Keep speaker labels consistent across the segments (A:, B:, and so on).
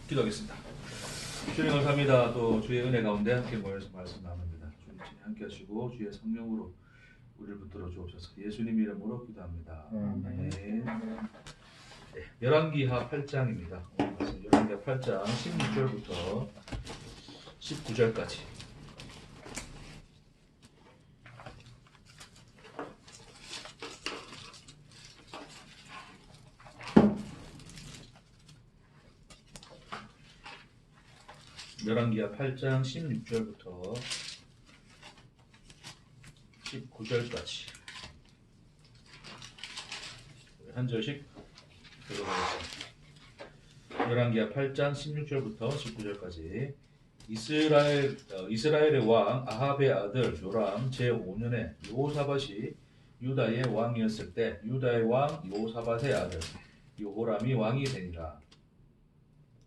A: 기도하겠습니다. 주님 감사합니다. 또 주의 은혜 가운데 함께 모여서 말씀 나눕니다. 주님 함께 하시고 주의 성령으로 우리를 붙들어 주옵소서. 예수님 이름으로 기도합니다. 아멘. 네, 열왕기하 8장입니다. 오늘 말씀 열왕기하 8장 16절부터 19절까지. 열왕기하 8장 16절부터 19절까지 한 절씩 들어가겠습니다. 열왕기하 8장 16절부터 19절까지. 이스라엘의 왕 아합의 아들 요람 제5년에 여호사밧이 유다의 왕이었을 때 유다의 왕 여호사밧의 아들 여호람이 왕이 되니라.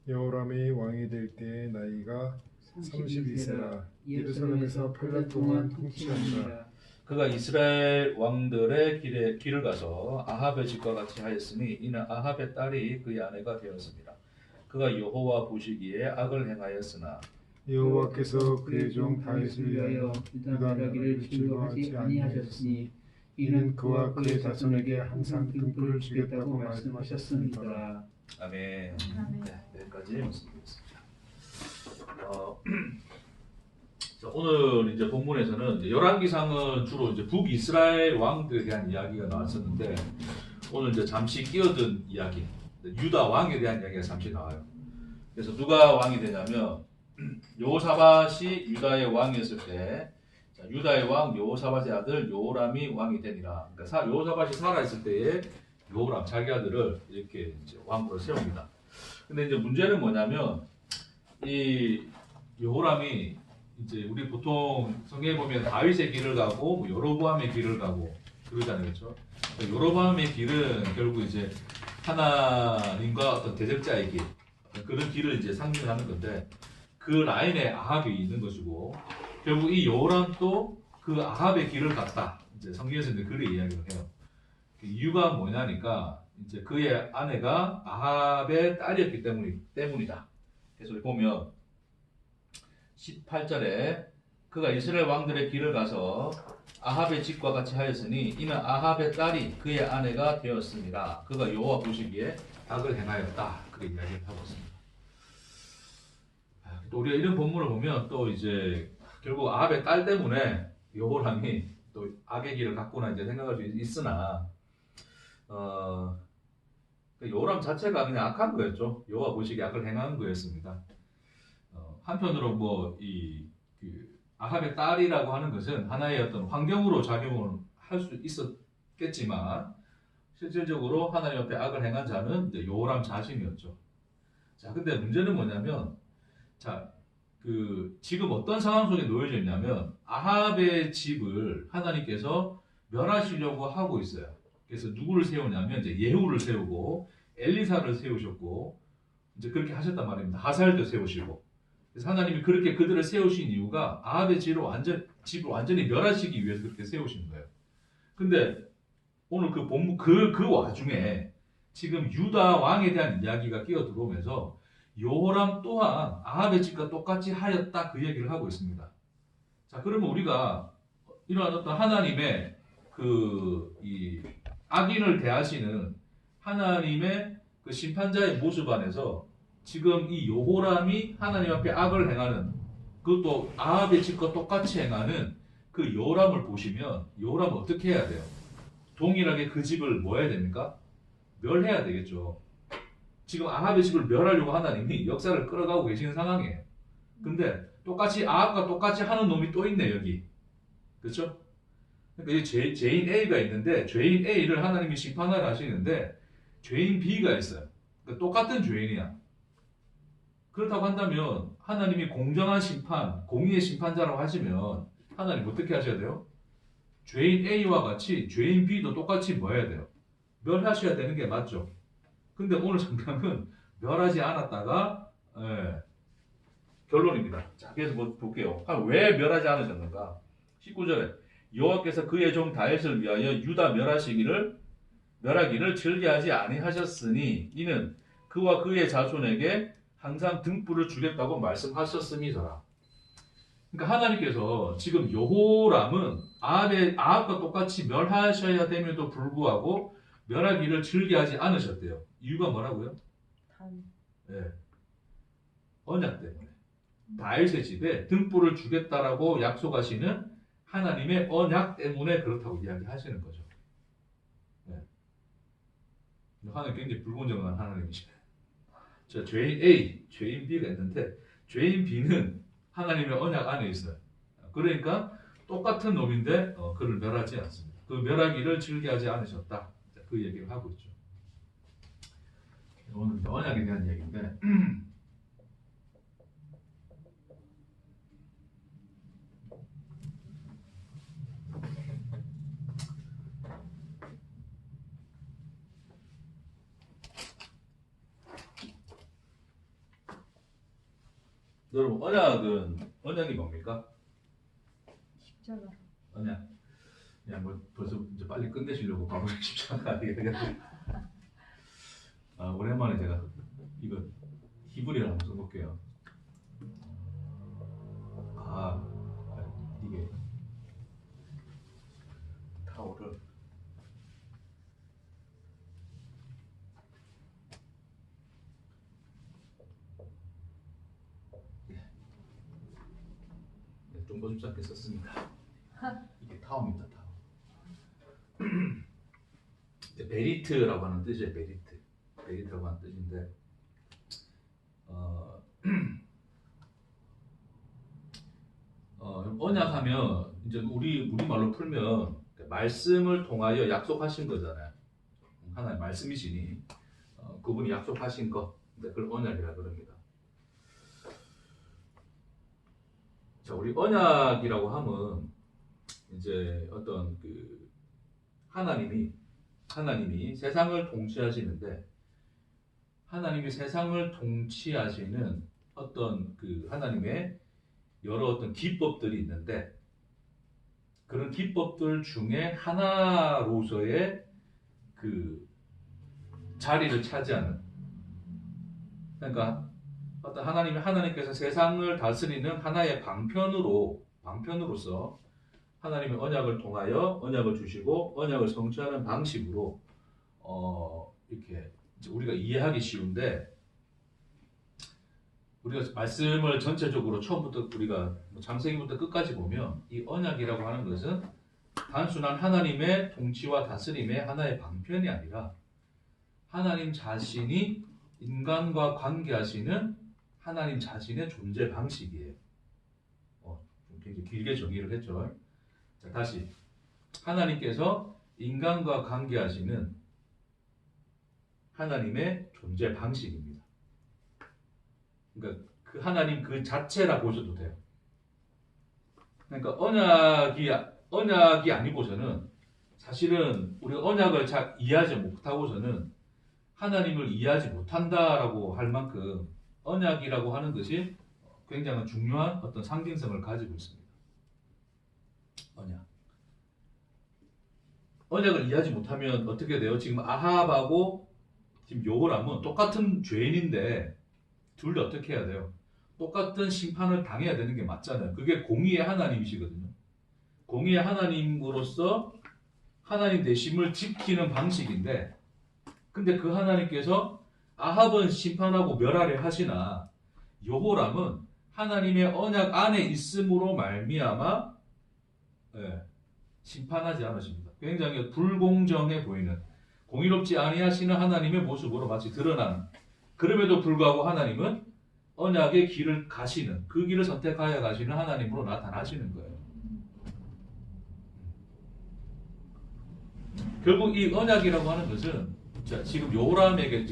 B: 여호람이 왕이 될 때의 나이가 32세라. 예루살렘에서 8년 동안 통치하니라.
A: 그가 이스라엘 왕들의 길을 가서 아합의 집과 같이 하였으니 이는 아합의 딸이 그의 아내가 되었습니다. 그가 여호와 보시기에 악을 행하였으나
B: 여호와께서 그의 종 다윗을 위하여 유다 멸하기를 즐거워하지 아니하셨으니 이는 그와 그의 자손에게 항상 등불을 주겠다고 말씀하셨습니다.
A: 아멘. 네, 여기까지 말씀드리겠습니다. 오늘 이제 본문에서는 열왕기상은 주로 이제 북이스라엘 왕들에 대한 이야기가 나왔었는데 오늘 이제 잠시 끼어든 이야기, 유다 왕에 대한 이야기가 잠시 나와요. 그래서 누가 왕이 되냐면 여호사밧이 유다의 왕이었을 때 유다의 왕 여호사밧의 아들 여호람이 왕이 되니라. 그러니까 여호사밧이 살아있을 때에 여호람 자기 아들을 이렇게 이제 왕으로 세웁니다. 근데 이제 문제는 뭐냐면 이 여호람이 이제 우리 보통 성경에 보면 다윗의 길을 가고 뭐 여로보암의 길을 가고 그러잖아요, 그렇죠? 여로보암의 길은 결국 이제 하나님과 어떤 대적자의 길, 그런 길을 이제 상징하는 건데 그 라인에 아합이 있는 것이고 결국 이 여호람도 그 아합의 길을 갔다. 이제 성경에서 이제 그렇게 이야기를 해요. 이유가 뭐냐니까 이제 그의 아내가 아합의 딸이었기 때문이다. 그래서 우리 보면 18절에 그가 이스라엘 왕들의 길을 가서 아합의 집과 같이 하였으니 이는 아합의 딸이 그의 아내가 되었습니다. 그가 여호와 보시기에 악을 행하였다. 그렇게 이야기를 하고 있습니다. 또 우리가 이런 본문을 보면 또 이제 결국 아합의 딸 때문에 여호람이 또 악의 길을 갔구나 이제 생각할 수 있으나 여호람 자체가 그냥 악한 거였죠. 여호와 보시기에 악을 행한 거였습니다. 한편으로 그 아합의 딸이라고 하는 것은 하나의 어떤 환경으로 작용을 할 수 있었겠지만 실질적으로 하나님 앞에 악을 행한 자는 이제 여호람 자신이었죠. 자, 근데 문제는 뭐냐면 지금 어떤 상황 속에 놓여져 있냐면 아합의 집을 하나님께서 멸하시려고 하고 있어요. 그래서 누구를 세우냐면 이제 예후를 세우고 엘리사를 세우셨고 이제 그렇게 하셨단 말입니다. 하살도 세우시고. 그래서 하나님이 그렇게 그들을 세우신 이유가 아합의 집을 완전히 멸하시기 위해서 그렇게 세우신 거예요. 근데 오늘 그 본문 그 와중에 지금 유다 왕에 대한 이야기가 끼어 들어오면서 여호람 또한 아합의 집과 똑같이 하였다 그 얘기를 하고 있습니다. 자, 그러면 우리가 이러한 어떤 하나님의 이 악인을 대하시는 하나님의 그 심판자의 모습 안에서 지금 이 여호람이 하나님 앞에 악을 행하는 그것도 아합의 집과 똑같이 행하는 그 여호람을 보시면 여호람은 어떻게 해야 돼요? 동일하게 그 집을 뭐 해야 됩니까? 멸해야 되겠죠. 지금 아합의 집을 멸하려고 하나님이 역사를 끌어가고 계시는 상황이에요. 근데 똑같이 아합과 똑같이 하는 놈이 또 있네 여기. 그렇죠? 그러니까 죄인 A가 있는데 죄인 A를 하나님이 심판을 하시는데 죄인 B가 있어요. 그러니까 똑같은 죄인이야. 그렇다고 한다면 하나님이 공정한 심판, 공의의 심판자라고 하시면 하나님 어떻게 하셔야 돼요? 죄인 A와 같이 죄인 B도 똑같이 뭐 해야 돼요? 멸하셔야 되는 게 맞죠. 근데 오늘 성경은 멸하지 않았다가 결론입니다. 자, 그래서 볼게요. 왜 멸하지 않으셨는가? 19절에 여호와께서 그의 종 다윗을 위하여 유다 멸하기를 즐겨하지 아니하셨으니 이는 그와 그의 자손에게 항상 등불을 주겠다고 말씀하셨음이더라. 그러니까 하나님께서 지금 여호람은 아합과 똑같이 멸하셔야 됨에도 불구하고 멸하기를 즐겨하지 않으셨대요. 이유가 뭐라고요? 네. 언약 때문에. 다윗의 집에 등불을 주겠다라고 약속하시는 하나님의 언약 때문에 그렇다고 이야기하시는 거죠. 네. 하나님 굉장히 불공정한 하나님이시네. 자, 죄인 A, 죄인 B가 있는데 죄인 B는 하나님의 언약 안에 있어요. 그러니까 똑같은 놈인데 그를 멸하지 않습니다. 그 멸하기를 즐겨하지 않으셨다. 자, 그 얘기를 하고 있죠. 오늘 언약에 대한 얘기인데 여러분 언약이 뭡니까?
C: 십자가.
A: 언약. 그냥 뭐 벌써 이제 빨리 끝내시려고 바로 십자가 얘기해요. 오랜만에 제가 이거 히브리를 한번 써볼게요. 이게 타오를 좀 어줍잖게 썼습니다. 이게 타오입니다. 타오. 베리트라고 하는 뜻이에요. 베리트라고 하는 뜻인데 언약하면 이제 우리말로 풀면 말씀을 통하여 약속하신 거잖아요. 하나의 말씀이시니 그분이 약속하신 거, 그걸 언약이라 그럽니다. 자, 우리 언약이라고 하면 이제 어떤 그 하나님이 세상을 통치하시는데 하나님이 세상을 통치하시는 어떤 그 하나님의 여러 어떤 기법들이 있는데 그런 기법들 중에 하나로서의 그 자리를 차지하는, 그러니까 어떤 하나님께서 세상을 다스리는 하나의 방편으로서 하나님의 언약을 통하여 언약을 주시고 언약을 성취하는 방식으로 이렇게 우리가 이해하기 쉬운데, 우리가 말씀을 전체적으로 처음부터 우리가 창세기부터 끝까지 보면 이 언약이라고 하는 것은 단순한 하나님의 통치와 다스림의 하나의 방편이 아니라 하나님 자신이 인간과 관계하시는 하나님 자신의 존재 방식이에요. 좀 굉장히 길게 정의를 했죠. 자, 다시 하나님께서 인간과 관계하시는 하나님의 존재 방식입니다. 그러니까 그 하나님 그 자체라 보셔도 돼요. 그러니까 언약이 아니고서는 사실은 우리가 언약을 잘 이해하지 못하고서는 하나님을 이해하지 못한다라고 할 만큼 언약이라고 하는 것이 굉장히 중요한 어떤 상징성을 가지고 있습니다. 언약을 이해하지 못하면 어떻게 돼요? 지금 아합하고 지금 여호람은 똑같은 죄인인데 둘 다 어떻게 해야 돼요? 똑같은 심판을 당해야 되는 게 맞잖아요. 그게 공의의 하나님이시거든요. 공의의 하나님으로서 하나님 되심을 지키는 방식인데, 근데 그 하나님께서 아합은 심판하고 멸하려 하시나 여호람은 하나님의 언약 안에 있음으로 말미암아 심판하지 않으십니다. 굉장히 불공정해 보이는, 공의롭지 아니하시는 하나님의 모습으로 마치 드러나는, 그럼에도 불구하고 하나님은 언약의 길을 가시는, 그 길을 선택하여 가시는 하나님으로 나타나시는 거예요. 결국 이 언약이라고 하는 것은, 자, 지금 여호람에게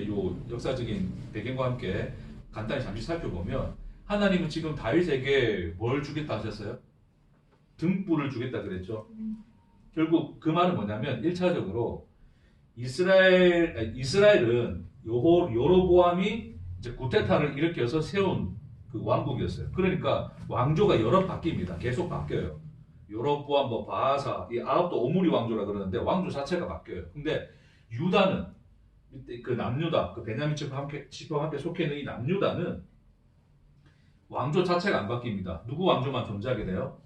A: 요 역사적인 배경과 함께 간단히 잠시 살펴보면, 하나님은 지금 다윗에게 뭘 주겠다 하셨어요? 등불을 주겠다 그랬죠. 결국 그 말은 뭐냐면 1차적으로 이스라엘은 여로보암이 이제 구테타를 일으켜서 세운 그 왕국이었어요. 그러니까 왕조가 여러 바뀝니다. 계속 바뀌어요. 여로보암, 바아사, 이 아합도 오므리 왕조라 그러는데 왕조 자체가 바뀌어요. 근데 유다는 밑에 그 남유다, 그 베냐민 지파와 함께 속해 있는 이 남유다는 왕조 자체가 안 바뀝니다. 누구 왕조만 존재하게 돼요?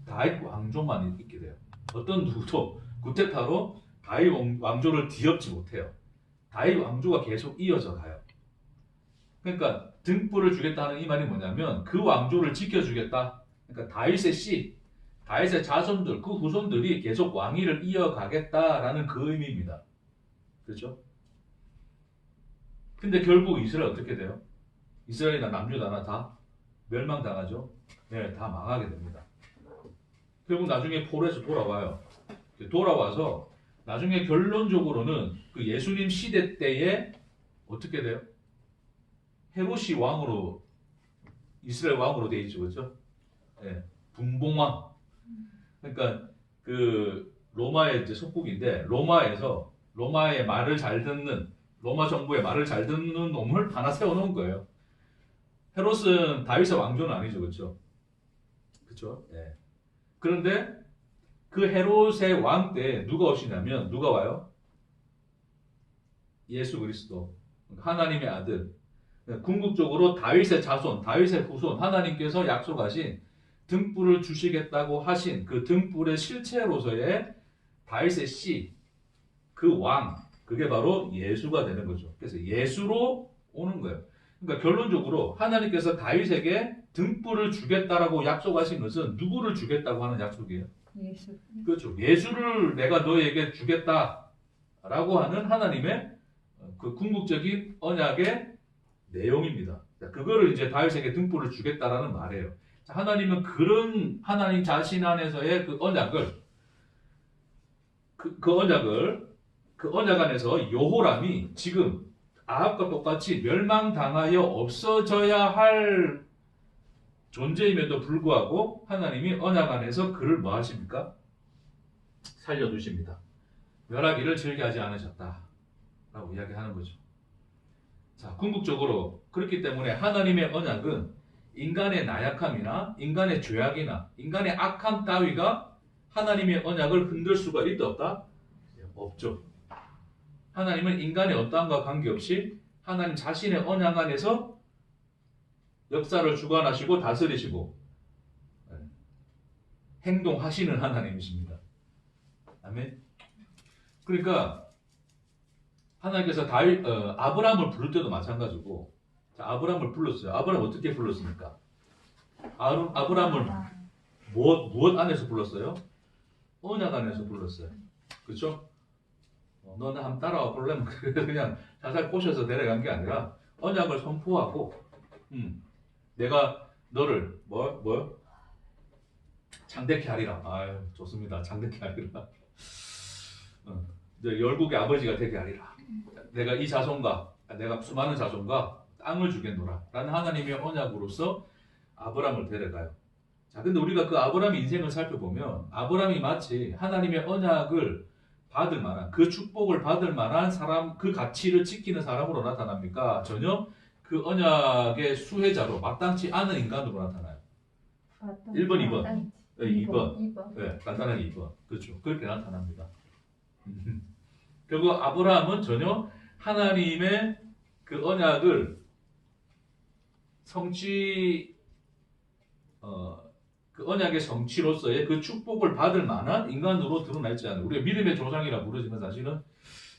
A: 다윗 왕조만 있게 돼요. 어떤 누구도 구테타로 다윗 왕조를 뒤엎지 못해요. 다윗 왕조가 계속 이어져 가요. 그러니까 등불을 주겠다는 이 말이 뭐냐면 그 왕조를 지켜주겠다. 그러니까 다윗의 씨, 다윗의 자손들, 그 후손들이 계속 왕위를 이어가겠다라는 그 의미입니다. 그렇죠? 근데 결국 이스라엘 어떻게 돼요? 이스라엘이나 남유다나 다 멸망당하죠. 네, 다 망하게 됩니다. 결국 나중에 포로에서 돌아와요. 돌아와서 나중에 결론적으로는 그 예수님 시대 때에 어떻게 돼요? 헤롯이 왕으로 이스라엘 왕으로 돼 있죠, 그렇죠? 네, 분봉왕. 그러니까 그 로마의 이제 속국인데 로마에서 로마의 말을 잘 듣는 로마 정부의 말을 잘 듣는 놈을 하나 세워놓은 거예요. 헤롯은 다윗의 왕조는 아니죠, 그렇죠? 그렇죠? 네. 그런데 그 헤롯의 왕 때 누가 오시냐면 누가 와요? 예수 그리스도, 하나님의 아들. 궁극적으로 다윗의 자손, 다윗의 후손, 하나님께서 약속하신 등불을 주시겠다고 하신 그 등불의 실체로서의 다윗의 씨, 그 왕, 그게 바로 예수가 되는 거죠. 그래서 예수로 오는 거예요. 그러니까 결론적으로 하나님께서 다윗에게 등불을 주겠다라고 약속하신 것은 누구를 주겠다고 하는 약속이에요?
C: 예수.
A: 그렇죠. 예수를 내가 너에게 주겠다라고 하는 하나님의 그 궁극적인 언약의 내용입니다. 그거를 이제 다윗에게 등불을 주겠다라는 말이에요. 하나님은 그런 하나님 자신 안에서의 그 언약을 그 언약 안에서 여호람이 지금 아합과 똑같이 멸망당하여 없어져야 할 존재임에도 불구하고 하나님이 언약 안에서 그를 뭐 하십니까? 살려두십니다. 멸하기를 즐겨하지 않으셨다 라고 이야기하는 거죠. 자, 궁극적으로 그렇기 때문에 하나님의 언약은 인간의 나약함이나 인간의 죄악이나 인간의 악함 따위가 하나님의 언약을 흔들 수가 있다 없다? 없죠. 하나님은 인간의 어떠함과 관계없이 하나님 자신의 언약 안에서 역사를 주관하시고 다스리시고 행동하시는 하나님이십니다. 아멘. 그러니까 하나님께서 아브라함을 부를 때도 마찬가지고, 자, 아브라함을 불렀어요. 아브라함 어떻게 불렀습니까? 아브라함을 무엇 안에서 불렀어요? 언약 안에서 불렀어요. 그렇죠? 너는 한번 따라와 볼래? 그냥 자살 꼬셔서 데려간 게 아니라 언약을 선포하고, 내가 너를 장대케 하리라. 아유, 좋습니다. 장대케 하리라. 열국의 아버지가 되게 하리라. 내가 이 자손과 내가 수많은 자손과 땅을 주겠노라 라는 하나님의 언약으로서 아브라함을 데려가요. 자, 근데 우리가 그 아브라함의 인생을 살펴보면 아브라함이 마치 하나님의 언약을 받을 만한, 그 축복을 받을 만한 사람, 그 가치를 지키는 사람으로 나타납니까? 전혀 그 언약의 수혜자로 마땅치 않은 인간으로 나타나요. 1번, 2번. 2번. 네, 간단하게 2번. 그렇죠. 그렇게 나타납니다. 결국 아브라함은 전혀 하나님의 그 언약을 그 언약의 성취로서의 그 축복을 받을 만한 인간으로 드러나 있지 않아요. 우리가 믿음의 조상이라 부르지만 사실은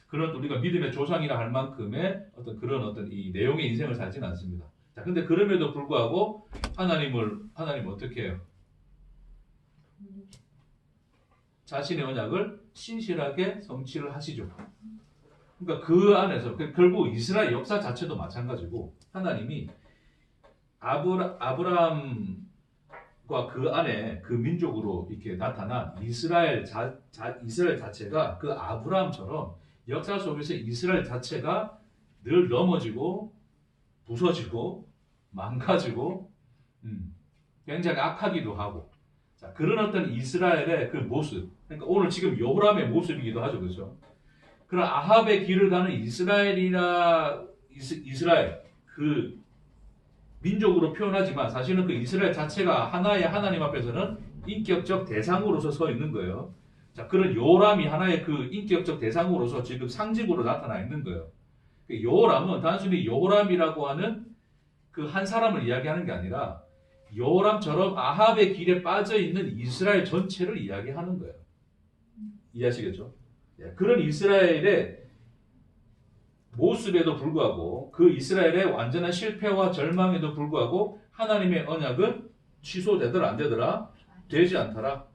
A: 그런 우리가 믿음의 조상이라 할 만큼의 그런 이 내용의 인생을 살지는 않습니다. 자, 근데 그럼에도 불구하고 하나님 어떻게 해요? 자신의 언약을 신실하게 성취를 하시죠. 그러니까 그 안에서 결국 이스라엘 역사 자체도 마찬가지고 하나님이 아브라함과 그 안에 그 민족으로 이렇게 나타난 이스라엘 자체가 그 아브라함처럼 역사 속에서 이스라엘 자체가 늘 넘어지고 부서지고 망가지고 굉장히 악하기도 하고, 자, 그런 어떤 이스라엘의 그 모습, 그러니까 오늘 지금 여호람의 모습이기도 하죠, 그렇죠? 그런 아합의 길을 가는 이스라엘 그 민족으로 표현하지만 사실은 그 이스라엘 자체가 하나의 하나님 앞에서는 인격적 대상으로서 서 있는 거예요. 자, 그런 요람이 하나의 그 인격적 대상으로서 지금 상징으로 나타나 있는 거예요. 여호람은 단순히 여호람이라고 하는 그 한 사람을 이야기하는 게 아니라 여호람처럼 아합의 길에 빠져 있는 이스라엘 전체를 이야기하는 거예요. 이해하시겠죠? 그런 이스라엘의 모습에도 불구하고 그 이스라엘의 완전한 실패와 절망에도 불구하고 하나님의 언약은 취소되더라 안 되더라? 되지 않더라.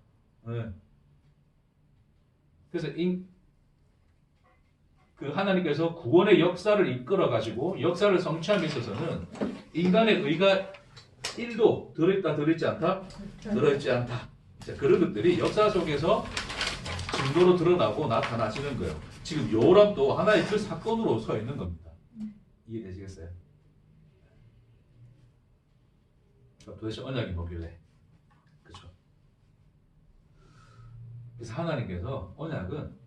A: 그래서 그 하나님께서 구원의 역사를 이끌어 가지고 역사를 성취함에 있어서는 인간의 의가 1도 들어있다 들어있지 않다? 들어있지 않다. 자, 그런 것들이 역사 속에서 증거로 드러나고 나타나시는 거예요. 지금 여호람도 하나의 그 사건으로 서 있는 겁니다. 이해되시겠어요? 도대체 언약이 뭐길래? 그렇죠? 그래서 하나님께서 언약은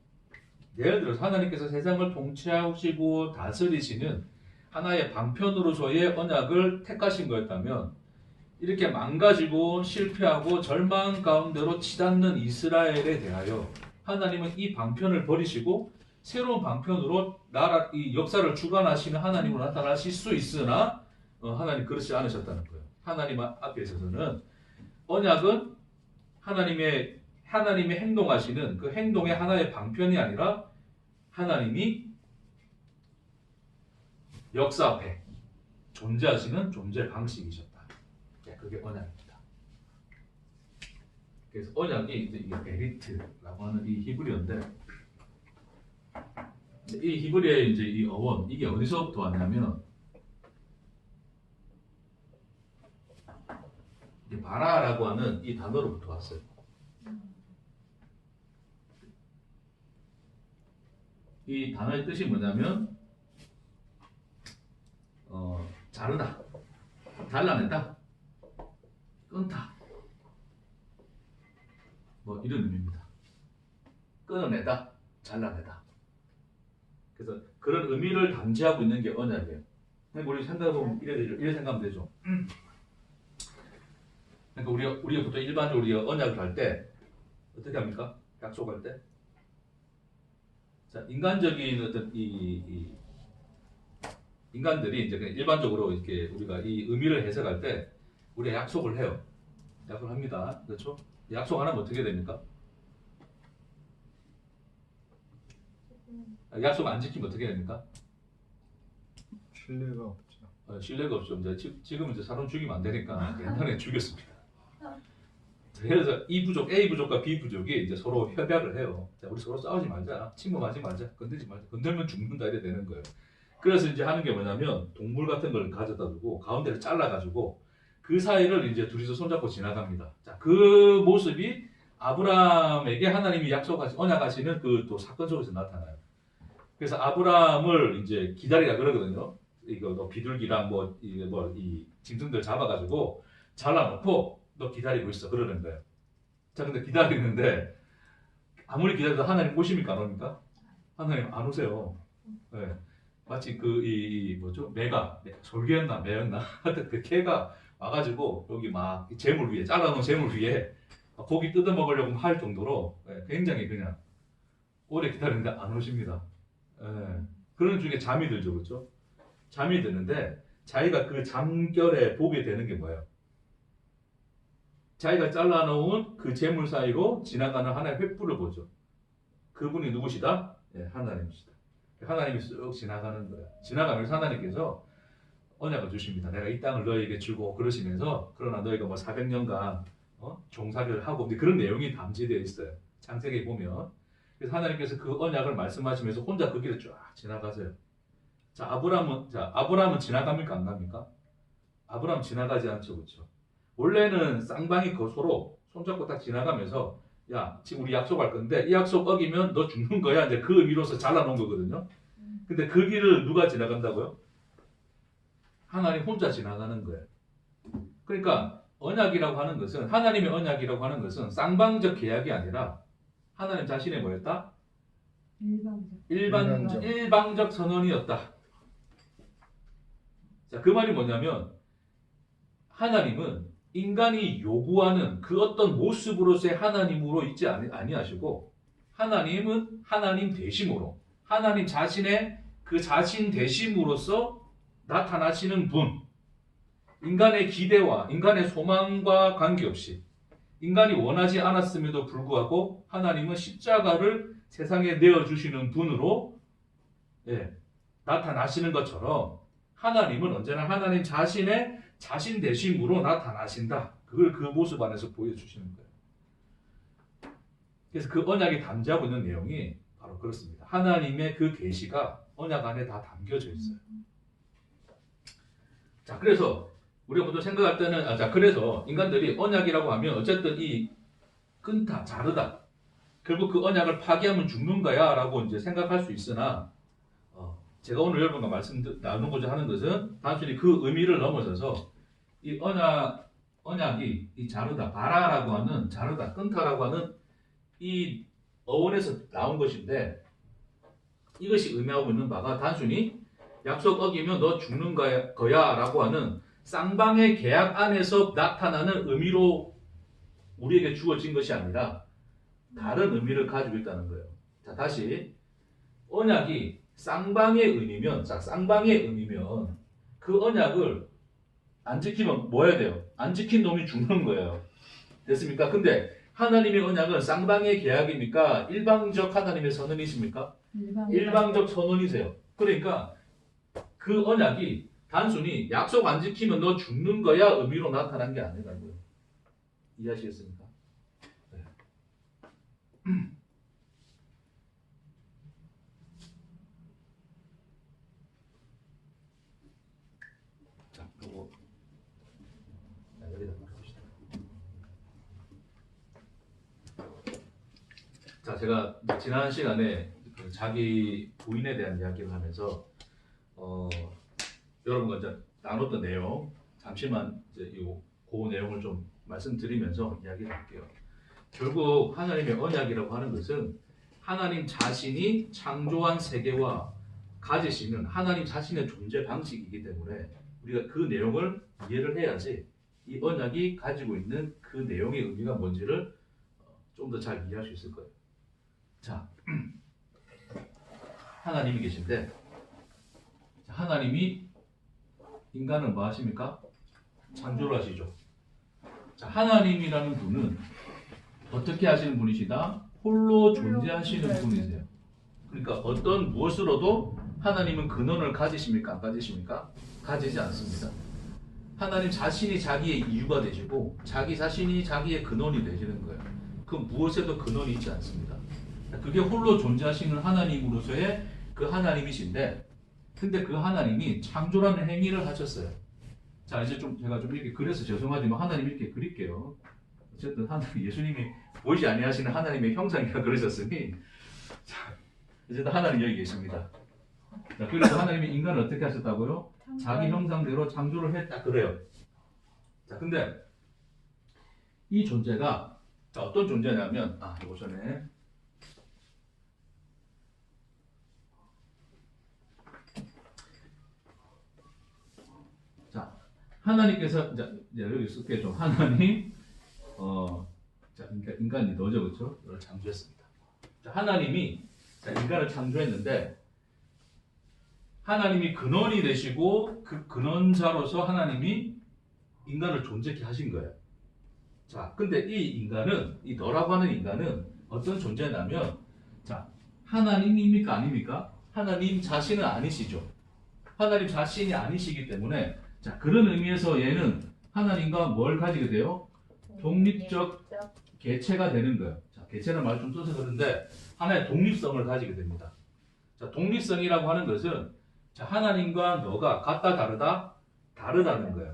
A: 예를 들어서 하나님께서 세상을 통치하시고 다스리시는 하나의 방편으로서의 언약을 택하신 거였다면 이렇게 망가지고 실패하고 절망 가운데로 치닫는 이스라엘에 대하여 하나님은 이 방편을 버리시고 새로운 방편으로 이 역사를 주관하시는 하나님으로 나타나실 수 있으나 하나님 그렇지 않으셨다는 거예요. 하나님 앞에 있어서는 언약은 하나님의 행동하시는 그 행동의 하나의 방편이 아니라 하나님이 역사 앞에 존재하시는 존재 방식이셨다. 그게 언약입니다. 그래서 언약이 이제 베리트라고 하는 이 히브리어인데 이 히브리어의 이제 이 어원 이게 어디서부터 왔냐면 바라라고 하는 이 단어로부터 왔어요. 이 단어의 뜻이 뭐냐면 자르다, 잘라내다, 끊다 뭐 이런 의미입니다. 끊어내다, 잘라내다. 그래서 그런 의미를 담지하고 있는 게 언약이에요. 우리 생각해보면 이래 생각하면 되죠. 그러니까 우리가 보통 일반적으로 언약을 할 때 어떻게 합니까? 약속할 때? 자, 인간적인 어떤 인간들이 이제 일반적으로 이렇게 우리가 이 의미를 해석할 때 우리가 약속을 해요. 약속을 합니다. 그렇죠? 약속 안 하면 어떻게 됩니까? 약속 안 지키면 어떻게 됩니까?
B: 신뢰가 없죠.
A: 신뢰가 없죠. 지금 이제 사람 죽이면 안 되니까 옛날에 죽였습니다. 그래서 이 부족, A 부족과 B 부족이 이제 서로 협약을 해요. 자, 우리 서로 싸우지 말자, 침범하지 말자, 건들지 말자, 건들면 죽는다 이래 되는 거예요. 그래서 이제 하는 게 뭐냐면 동물 같은 걸 가져다 두고 가운데를 잘라가지고 그 사이를 이제 둘이서 손잡고 지나갑니다. 자, 그 모습이 아브라함에게 하나님이 언약하시는 그 또 사건 속에서 나타나요. 그래서 아브라함을 이제 기다리라 그러거든요. 이거 비둘기랑 이 짐승들 잡아가지고 잘라놓고 너 기다리고 있어 그러는 거예요. 자, 근데 기다리는데 아무리 기다려도 하나님 오십니까 안 옵니까? 하나님 안 오세요. 네. 마치 매가 솔개였나 매였나 하여튼 그 개가 와가지고 여기 막 재물 위에 잘라놓은 재물 위에 고기 뜯어 먹으려고 할 정도로 굉장히 그냥 오래 기다리는데 안 오십니다. 그런 중에 잠이 들죠, 그렇죠? 잠이 드는데 자기가 그 잠결에 보게 되는 게 뭐예요? 자기가 잘라놓은 그 재물 사이로 지나가는 하나의 횃불을 보죠. 그분이 누구시다? 하나님이시다. 하나님이 쓱 지나가는 거예요. 지나가면서 하나님께서 언약을 주십니다. 내가 이 땅을 너에게 주고 그러시면서 그러나 너희가 400년간 종살이를 하고 그런 내용이 담지되어 있어요. 창세기에 보면. 그래서 하나님께서 그 언약을 말씀하시면서 혼자 그 길을 쫙 지나가세요. 자, 아브라함은 지나갑니까 안 갑니까? 아브라함 지나가지 않죠, 그렇죠? 원래는 쌍방이 서로 손잡고 딱 지나가면서 야, 지금 우리 약속할 건데 이 약속 어기면 너 죽는 거야. 이제 그 의미로서 잘라놓은 거거든요. 근데 그 길을 누가 지나간다고요? 하나님 혼자 지나가는 거예요. 그러니까 언약이라고 하는 것은 하나님의 언약이라고 하는 것은 쌍방적 계약이 아니라 하나님 자신의 뭐였다? 일방적 선언이었다. 자, 그 말이 뭐냐면 하나님은 인간이 요구하는 그 어떤 모습으로서의 하나님으로 있지 아니하시고 하나님은 하나님 되심으로 하나님 자신의 그 자신 되심으로써 나타나시는 분, 인간의 기대와 인간의 소망과 관계없이 인간이 원하지 않았음에도 불구하고 하나님은 십자가를 세상에 내어주시는 분으로 나타나시는 것처럼 하나님은 언제나 하나님 자신의 자신 되심으로 나타나신다. 그걸 그 모습 안에서 보여주시는 거예요. 그래서 그 언약이 담지하고 있는 내용이 바로 그렇습니다. 하나님의 그 계시가 언약 안에 다 담겨져 있어요. 자, 그래서 우리가 보통 생각할 때는 그래서 인간들이 언약이라고 하면 어쨌든 이 끊다, 자르다, 결국 그 언약을 파기하면 죽는 거야 라고 이제 생각할 수 있으나 제가 오늘 여러분과 나누고자 하는 것은 단순히 그 의미를 넘어서서 이 언약이 이 자르다, 바라라고 하는 자르다, 끊다라고 하는 이 어원에서 나온 것인데 이것이 의미하고 있는 바가 단순히 약속 어기면 너 죽는 거야 라고 하는 쌍방의 계약 안에서 나타나는 의미로 우리에게 주어진 것이 아니라 다른 의미를 가지고 있다는 거예요. 자, 다시 언약이 쌍방의 의미면 그 언약을 안 지키면 뭐 해야 돼요? 안 지킨 놈이 죽는 거예요. 됐습니까? 근데 하나님의 언약은 쌍방의 계약입니까? 일방적 하나님의 선언이십니까? 일방적 선언이세요. 그러니까 그 언약이 단순히 약속 안 지키면 너 죽는 거야 의미로 나타난 게 아니라고요. 이해하시겠습니까? 네. 자, 그리고 여기다 봅시다. 자, 제가 지난 시간에 그 자기 부인에 대한 이야기를 하면서 여러분과 이제 나눴던 내용 잠시만 이제 그 내용을 좀 말씀드리면서 이야기를 할게요. 결국 하나님의 언약이라고 하는 것은 하나님 자신이 창조한 세계와 가지시는 하나님 자신의 존재 방식이기 때문에 우리가 그 내용을 이해를 해야지 이 언약이 가지고 있는 그 내용의 의미가 뭔지를 좀 더 잘 이해할 수 있을 거예요. 자, 하나님이 계신데 하나님이 인간을 뭐 하십니까? 창조를 하시죠. 자, 하나님이라는 분은 어떻게 하시는 분이시다? 홀로 존재하시는 분이세요. 그러니까 어떤 무엇으로도 하나님은 근원을 가지십니까? 안 가지십니까? 가지지 않습니다. 하나님 자신이 자기의 이유가 되시고 자기 자신이 자기의 근원이 되시는 거예요. 그 무엇에도 근원이 있지 않습니다. 그게 홀로 존재하시는 하나님으로서의 그 하나님이신데 근데 그 하나님이 창조라는 행위를 하셨어요. 자, 이제 제가 이렇게 그래서 죄송하지만 하나님 이렇게 그릴게요. 어쨌든 예수님이 보이지 아니하시는 하나님의 형상이라 그러셨으니 자, 어쨌든 하나님 여기 계십니다. 자, 그래서 하나님이 인간을 어떻게 하셨다고요? 자기 형상대로 창조를 했다 그래요. 자, 근데 이 존재가 어떤 존재냐면 이거 전에 자, 하나님께서 이제 여기 쓸게 좀 하나님 자, 인간이 너죠, 그렇죠? 이걸 창조했습니다. 자, 하나님이 인간을 창조했는데 하나님이 근원이 되시고 그 근원자로서 하나님이 인간을 존재케 하신 거예요. 자, 근데 이 인간은 이 너라고 하는 인간은 어떤 존재냐면 자, 하나님입니까 아닙니까? 하나님 자신은 아니시죠. 하나님 자신이 아니시기 때문에 자, 그런 의미에서 얘는 하나님과 뭘 가지게 돼요? 독립적 개체가 되는 거예요. 자, 개체는 말 좀 써서 그런데 하나의 독립성을 가지게 됩니다. 자, 독립성이라고 하는 것은 자, 하나님과 너가 같다 다르다? 다르다는 거예요.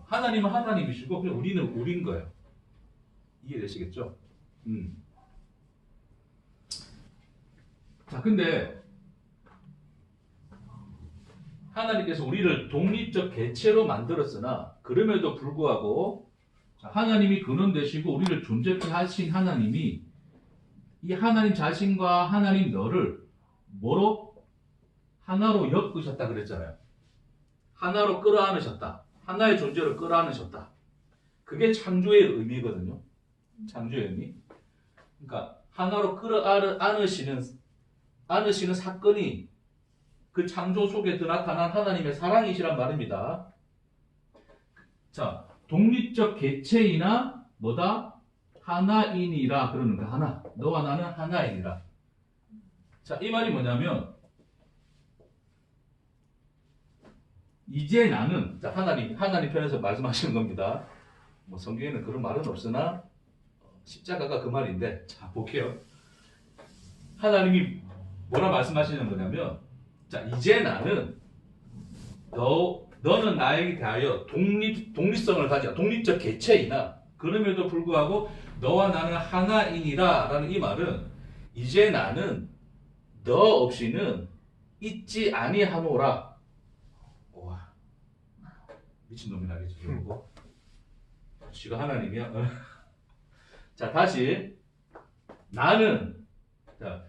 A: 하나님은 하나님이시고 그냥 우리는 우린 거예요. 이해되시겠죠? 자, 근데 하나님께서 우리를 독립적 개체로 만들었으나 그럼에도 불구하고 하나님이 근원 되시고 우리를 존재케 하신 하나님이 이 하나님 자신과 하나님 너를 뭐로? 하나로 엮으셨다 그랬잖아요. 하나로 끌어안으셨다. 하나의 존재로 끌어안으셨다. 그게 창조의 의미거든요. 창조의 의미. 그러니까 하나로 끌어안으시는 사건이 그 창조 속에 나타난 하나님의 사랑이시란 말입니다. 자, 독립적 개체이나 뭐다? 하나이니라 그러는 거. 하나. 너와 나는 하나이니라. 자, 이 말이 뭐냐면 이제 나는, 자, 하나님 편에서 말씀하시는 겁니다. 뭐 성경에는 그런 말은 없으나 십자가가 그 말인데, 자, 볼게요. 하나님이 뭐라 말씀하시는 거냐면, 자, 이제 나는 너는 나에게 대하여 독립성을 가져, 독립적 개체이나 그럼에도 불구하고 너와 나는 하나이니라 라는 이 말은 이제 나는 너 없이는 있지 아니하노라. 와, 미친놈이 나겠지 이거. 지가 하나님이야. 자, 다시 나는, 자,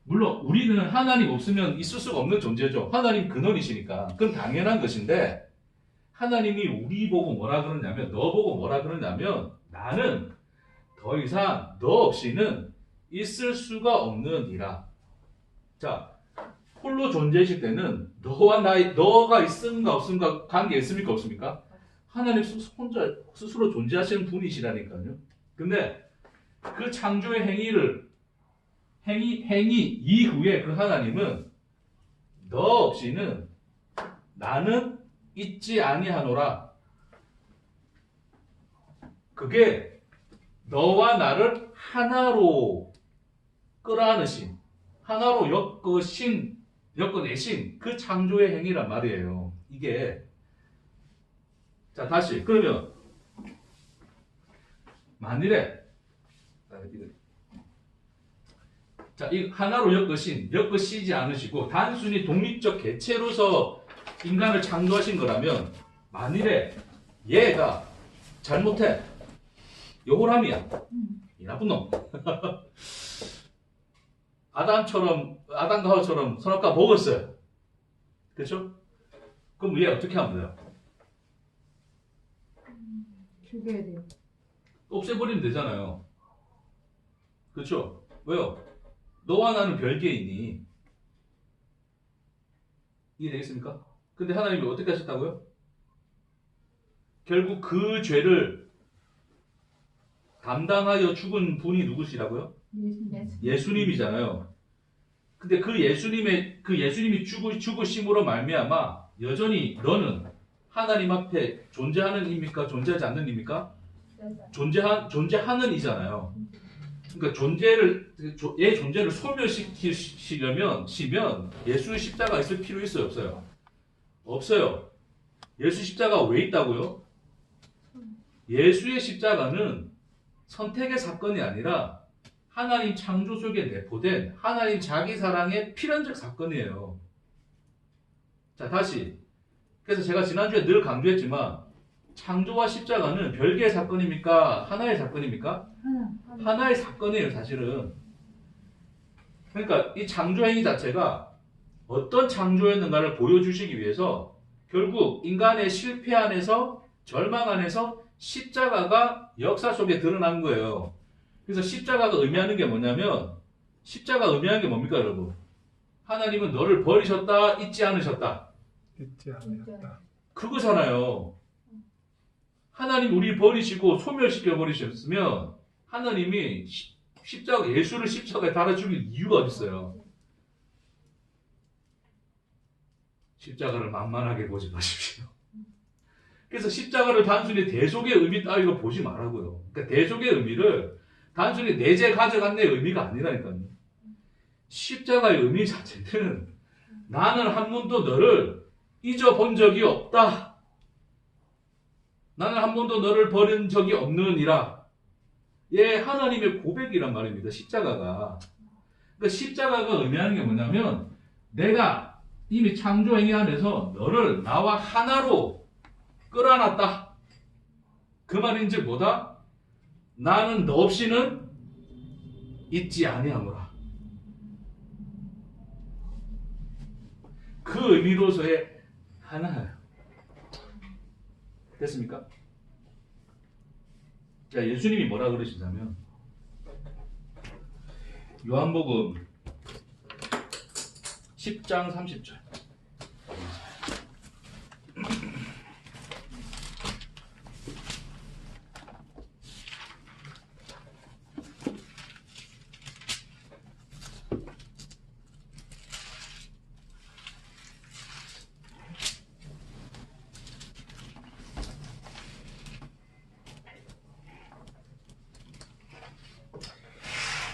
A: 물론 우리는 하나님 없으면 있을 수가 없는 존재죠. 하나님 근원이시니까. 그건 당연한 것인데 하나님이 우리 보고 뭐라 그러냐면, 너 보고 뭐라 그러냐면, 나는 더 이상 너 없이는 있을 수가 없느니라. 자, 홀로 존재이실 때는 너와 너가 있음과 없음과 관계 있습니까 없습니까? 하나님 혼자 스스로 존재하시는 분이시라니까요. 근데 그 창조의 행위 이후에 그 하나님은 너 없이는 나는 있지 아니하노라. 그게 너와 나를 하나로 끌어안으신, 하나로 엮어내신 그 창조의 행위란 말이에요. 이게. 자, 다시. 그러면 만일에 자, 이 하나로 엮으시지 않으시고 단순히 독립적 개체로서 인간을 창조하신 거라면, 만일에 얘가 잘못해, 요호람이야, 이 나쁜 놈, 아담과 하와처럼 선악과 먹었어요. 그렇죠? 그럼 얘 어떻게 하면 돼요?
C: 죽여야 돼요.
A: 없애버리면 되잖아요. 그렇죠? 왜요? 너와 나는 별개이니. 이해되겠습니까? 근데 하나님이 어떻게 하셨다고요? 결국 그 죄를 담당하여 죽은 분이 누구시라고요? 예수님이잖아요. 근데 그 예수님이 죽으심으로 말미암아 여전히 너는 하나님 앞에 존재하는 입니까? 존재하지 않는 입니까? 존재하는 이잖아요. 그러니까 얘 존재를 소멸시키려면 예수의 십자가 있을 필요 있어요, 없어요? 없어요. 예수 십자가 왜 있다고요? 예수의 십자가는 선택의 사건이 아니라 하나님 창조 속에 내포된 하나님 자기 사랑의 필연적 사건이에요. 자, 다시. 그래서 제가 지난주에 늘 강조했지만 창조와 십자가는 별개의 사건입니까? 하나의 사건입니까? 하나의 사건이에요, 사실은. 그러니까 이 창조행위 자체가 어떤 창조였는가를 보여주시기 위해서 결국 인간의 실패 안에서, 절망 안에서 십자가가 역사 속에 드러난 거예요. 그래서 십자가가 의미하는 게 뭐냐면, 십자가가 의미하는 게 뭡니까, 여러분? 하나님은 너를 버리셨다, 잊지 않으셨다.
B: 잊지 않으셨다.
A: 그거잖아요. 하나님 우리 버리시고 소멸시켜 버리셨으면 하나님이 예수를 십자가에 달아 죽일 이유가 어디 있어요? 십자가를 만만하게 보지 마십시오. 그래서 십자가를 단순히 대속의 의미 따위로 보지 말라고요. 그러니까 대속의 의미를 단순히 내재 가져간다의 의미가 아니라니까요. 십자가의 의미 자체는 나는 한 번도 너를 잊어본 적이 없다. 나는 한 번도 너를 버린 적이 없느니라. 예, 하나님의 고백이란 말입니다. 십자가가. 그러니까 십자가가 의미하는 게 뭐냐면, 내가 이미 창조행위 안에서 너를 나와 하나로 끌어안았다. 그 말인지 뭐다? 나는 너 없이는 있지 아니하노라. 그 의미로서의 하나예요. 됐습니까? 자, 예수님이 뭐라 그러시냐면, 요한복음 10장 30절.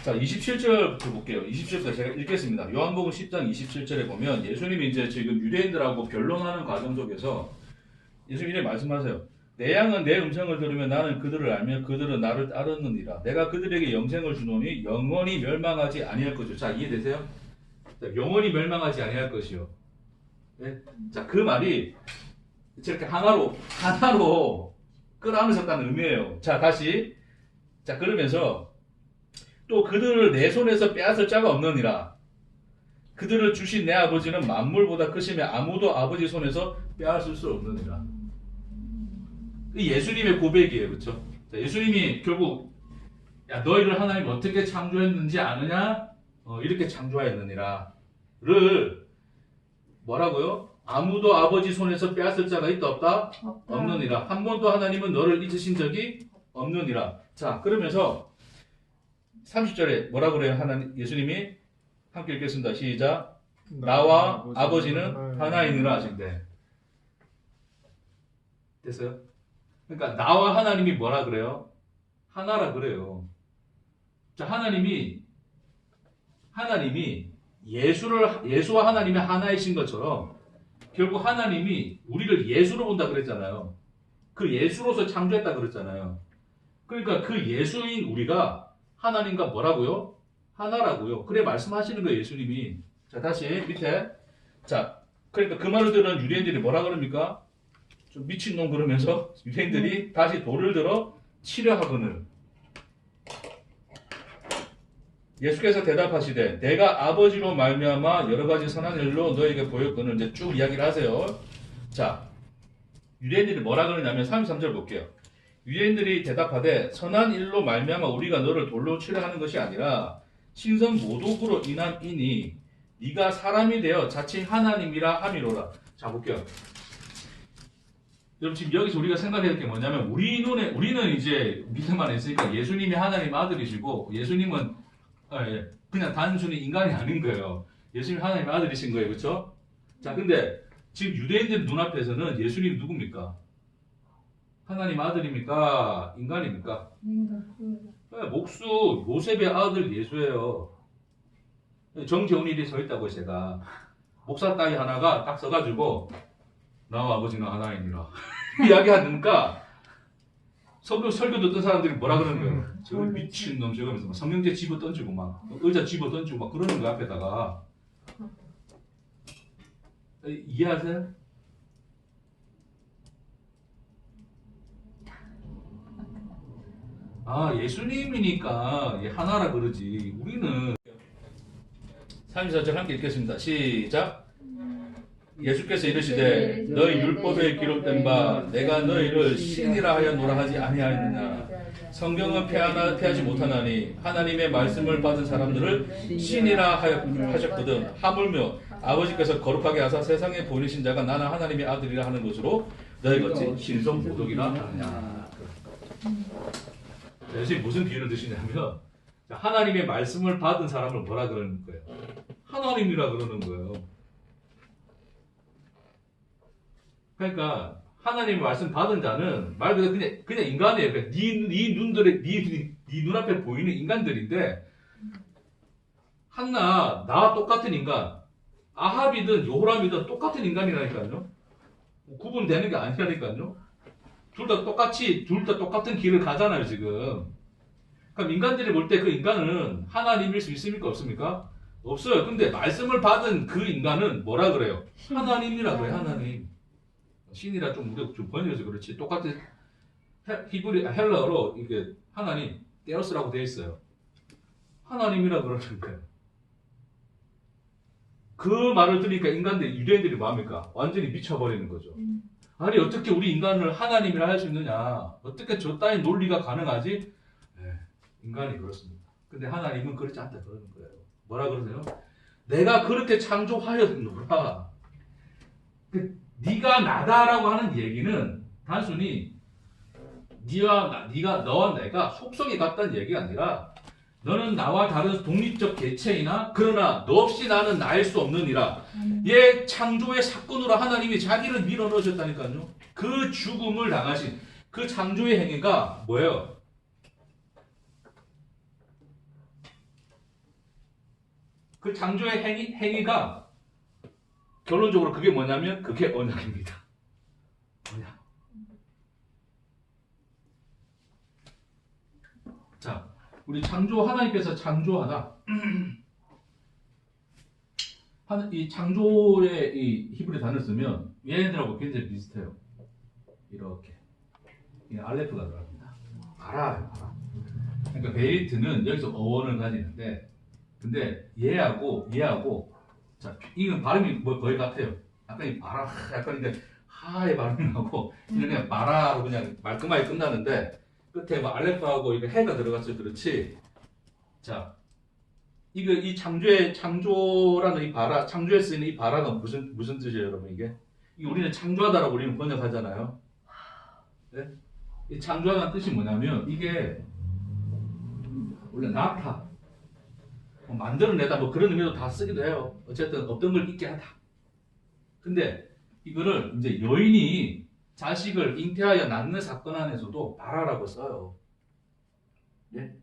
A: 자, 27절 볼게요. 27절 제가 읽겠습니다. 요한복음 10장 27절에 보면 예수님이 이제 지금 유대인들하고 변론하는 과정 속에서 예수님이 말씀하세요. 내 양은 내 음성을 들으면 나는 그들을 알며 그들은 나를 따르느니라. 내가 그들에게 영생을 주노니 영원히 멸망하지 아니할 것이요. 자, 이해되세요? 자, 영원히 멸망하지 아니할 것이요. 네? 자, 그 말이 저렇게 하나로 끌어안으셨다는 의미예요. 자, 다시. 자, 그러면서 또 그들을 내 손에서 빼앗을 자가 없느니라. 그들을 주신 내 아버지는 만물보다 크시며 아무도 아버지 손에서 빼앗을 수 없느니라. 이 예수님의 고백이에요. 그렇죠? 예수님이 결국 야, 너희를 하나님 어떻게 창조했는지 아느냐? 이렇게 창조하였느니라. 를 뭐라고요? 아무도 아버지 손에서 빼앗을 자가 있다 없다? 없느니라. 한 번도 하나님은 너를 잊으신 적이 없느니라. 자, 그러면서 30절에 뭐라 그래요? 예수님이 함께 읽겠습니다. 시작. 나와 아버지는 하나이니라 하신대. 됐어요? 그러니까 나와 하나님이 뭐라 그래요? 하나라 그래요. 자, 하나님이 예수와 하나님이 하나이신 것처럼 결국 하나님이 우리를 예수로 본다 그랬잖아요. 그 예수로서 창조했다 그랬잖아요. 그러니까 그 예수인 우리가 하나님과 뭐라고요? 하나라고요. 그래 말씀하시는 거예요, 예수님이. 자, 다시 밑에. 자, 그러니까 그 말을 들은 유대인들이 뭐라 그럽니까? 좀 미친놈 그러면서 유대인들이 다시 돌을 들어 치려 하거늘. 예수께서 대답하시되 내가 아버지로 말미암아 여러 가지 선한 일로 너에게 보였거늘. 이제 쭉 이야기를 하세요. 자, 유대인들이 뭐라 그러냐면 33절 볼게요. 유대인들이 대답하되 선한 일로 말미암아 우리가 너를 돌로 치려 하는 것이 아니라 신선 모독으로 인한 이니 네가 사람이 되어 자칭 하나님이라 함이로라. 자, 볼게요. 여러분 지금 여기서 우리가 생각해야 할 게 뭐냐면 우리는 이제 믿음만 했으니까 예수님이 하나님 아들이시고 예수님은 그냥 단순히 인간이 아닌 거예요. 예수님이 하나님 아들이신 거예요. 그렇죠? 자, 근데 지금 유대인들 눈앞에서는 예수님 누굽니까? 하나님 아들입니까? 인간입니까? 목수 요셉의 아들 예수예요. 정재훈이 서 있다고 제가 목사 따위 하나가 딱 서가지고 나와 아버지는 하나이니라 이야기하니까 설교 듣던 사람들이 뭐라 그러는 거예요? 저 미친놈 저거면서 막 성경제 집어 던지고 막 의자 집어 던지고 막 그러는 거야 앞에다가. 이해하세요? 아, 예수님이니까 하나라 그러지. 우리는 34절 함께 읽겠습니다. 시작. 예수께서 이르시되 너희 율법에 기록된 바 내가 너희를 신이라 하여 노라 하지 아니하였느냐. 성경은 폐하지 못하나니 하나님의 말씀을 받은 사람들을 신이라 하셨거든. 하물며 아버지께서 거룩하게 하사 세상에 보이신 자가 나는 하나님의 아들이라 하는 것으로 너희가 어찌 신성 모독이라 하느냐. 예수님이 무슨 비유를 드시냐면 하나님의 말씀을 받은 사람을 뭐라 그러는 거예요? 하나님이라 그러는 거예요. 그러니까 하나님의 말씀 받은 자는 말 그대로 그냥 인간이에요. 그러니까 네 눈앞에 보이는 인간들인데 나와 똑같은 인간, 아합이든 요호람이든 똑같은 인간이라니까요. 구분되는 게 아니라니까요. 둘 다 똑같은 길을 가잖아요, 지금. 그럼 인간들이 볼 때 그 인간은 하나님일 수 있습니까? 없습니까? 없어요. 근데 말씀을 받은 그 인간은 뭐라 그래요? 하나님이라 그래요, 하나님. 신이라 좀 우리가 좀 번역해서 그렇지. 똑같은 헬라어로 이게 하나님, 데오스라고 되어 있어요. 하나님이라 그러는 거예요. 그 말을 들으니까 유대인들이 뭐합니까? 완전히 미쳐버리는 거죠. 아니 어떻게 우리 인간을 하나님이라 할 수 있느냐? 어떻게 저 따위 논리가 가능하지? 네, 인간이 그렇습니다. 근데 하나님은 그렇지 않다 그러는 거예요. 뭐라 그러세요? 내가 그렇게 창조하였노라. 네가 나다라고 하는 얘기는 단순히 너와 내가 속성이 같다는 얘기가 아니라 너는 나와 다른 독립적 개체이나 그러나 너 없이 나는 나일 수 없느니라. 얘 창조의 사건으로 하나님이 자기를 밀어넣으셨다니까요. 그 죽음을 당하신 그 창조의 행위가 뭐예요? 그 창조의 행위가 결론적으로 그게 뭐냐면 그게 언약입니다. 언약. 자, 우리 하나님께서 창조하다. 이 창조의 이 히브리 단어를 쓰면 얘네들하고 굉장히 비슷해요. 이렇게. 이 알레프가 들어갑니다. 바라. 그러니까 베이트는 여기서 어원을 가지는데, 근데 얘하고 자, 이건 발음이 뭐 거의 같아요. 약간 이 바라, 약간 이제 하의 발음이 나고, 이는 그냥 바라로 그냥 말끔하게 끝나는데, 끝에 뭐 알레프하고 이거 해가 들어갔어요. 그렇지. 자, 이 창조라는 이 바라, 창조에 쓰이는 이 바라가 무슨 뜻이에요, 여러분, 이게 우리는 창조하다라고 우리는 번역하잖아요. 네? 이 창조하다는 뜻이 뭐냐면, 이게 원래 나타, 만들어내다 뭐 그런 의미로 다 쓰기도 해요. 어쨌든 어떤 걸 있게 하다. 근데 이거를 이제 여인이 자식을 잉태하여 낳는 사건 안에서도 바라라고 써요. 예?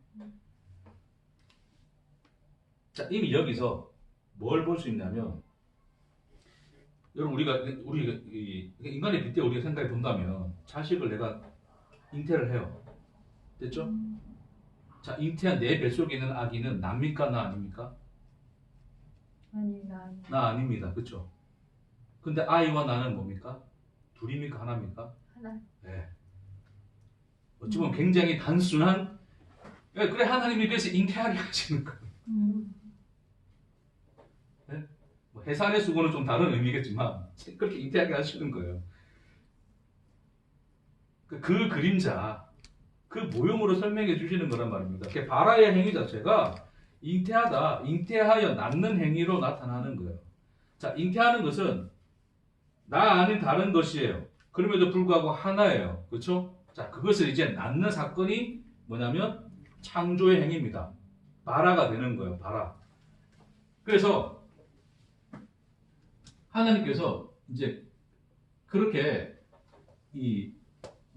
A: 자, 이미 여기서 뭘 볼 수 있냐면, 여러분 우리가 인간의 빗대 우리가 생각해 본다면 자식을 내가 잉태를 해요. 됐죠? 자, 잉태한 내 뱃속에 있는 아기는 납니까, 나 아닙니까?
C: 아니 나 아니.
A: 나 아닙니다. 그렇죠? 근데 아이와 나는 뭡니까? 둘입니까, 하나입니까?
C: 하나.
A: 네. 어찌 보면 굉장히 단순한, 그래 하나님이 그래서 잉태하게 하시는 거예요. 네? 뭐 해산의 수고는 좀 다른 의미겠지만 그렇게 잉태하게 하시는 거예요. 그 그림자, 그 모형으로 설명해 주시는 거란 말입니다. 그 바라의 행위 자체가 잉태하여 낳는 행위로 나타나는 거예요. 자, 잉태하는 것은 나 아닌 다른 것이에요. 그럼에도 불구하고 하나예요. 그렇죠? 자, 그것을 이제 낳는 사건이 뭐냐면 창조의 행위입니다. 바라가 되는 거예요. 바라. 그래서 하나님께서 이제 그렇게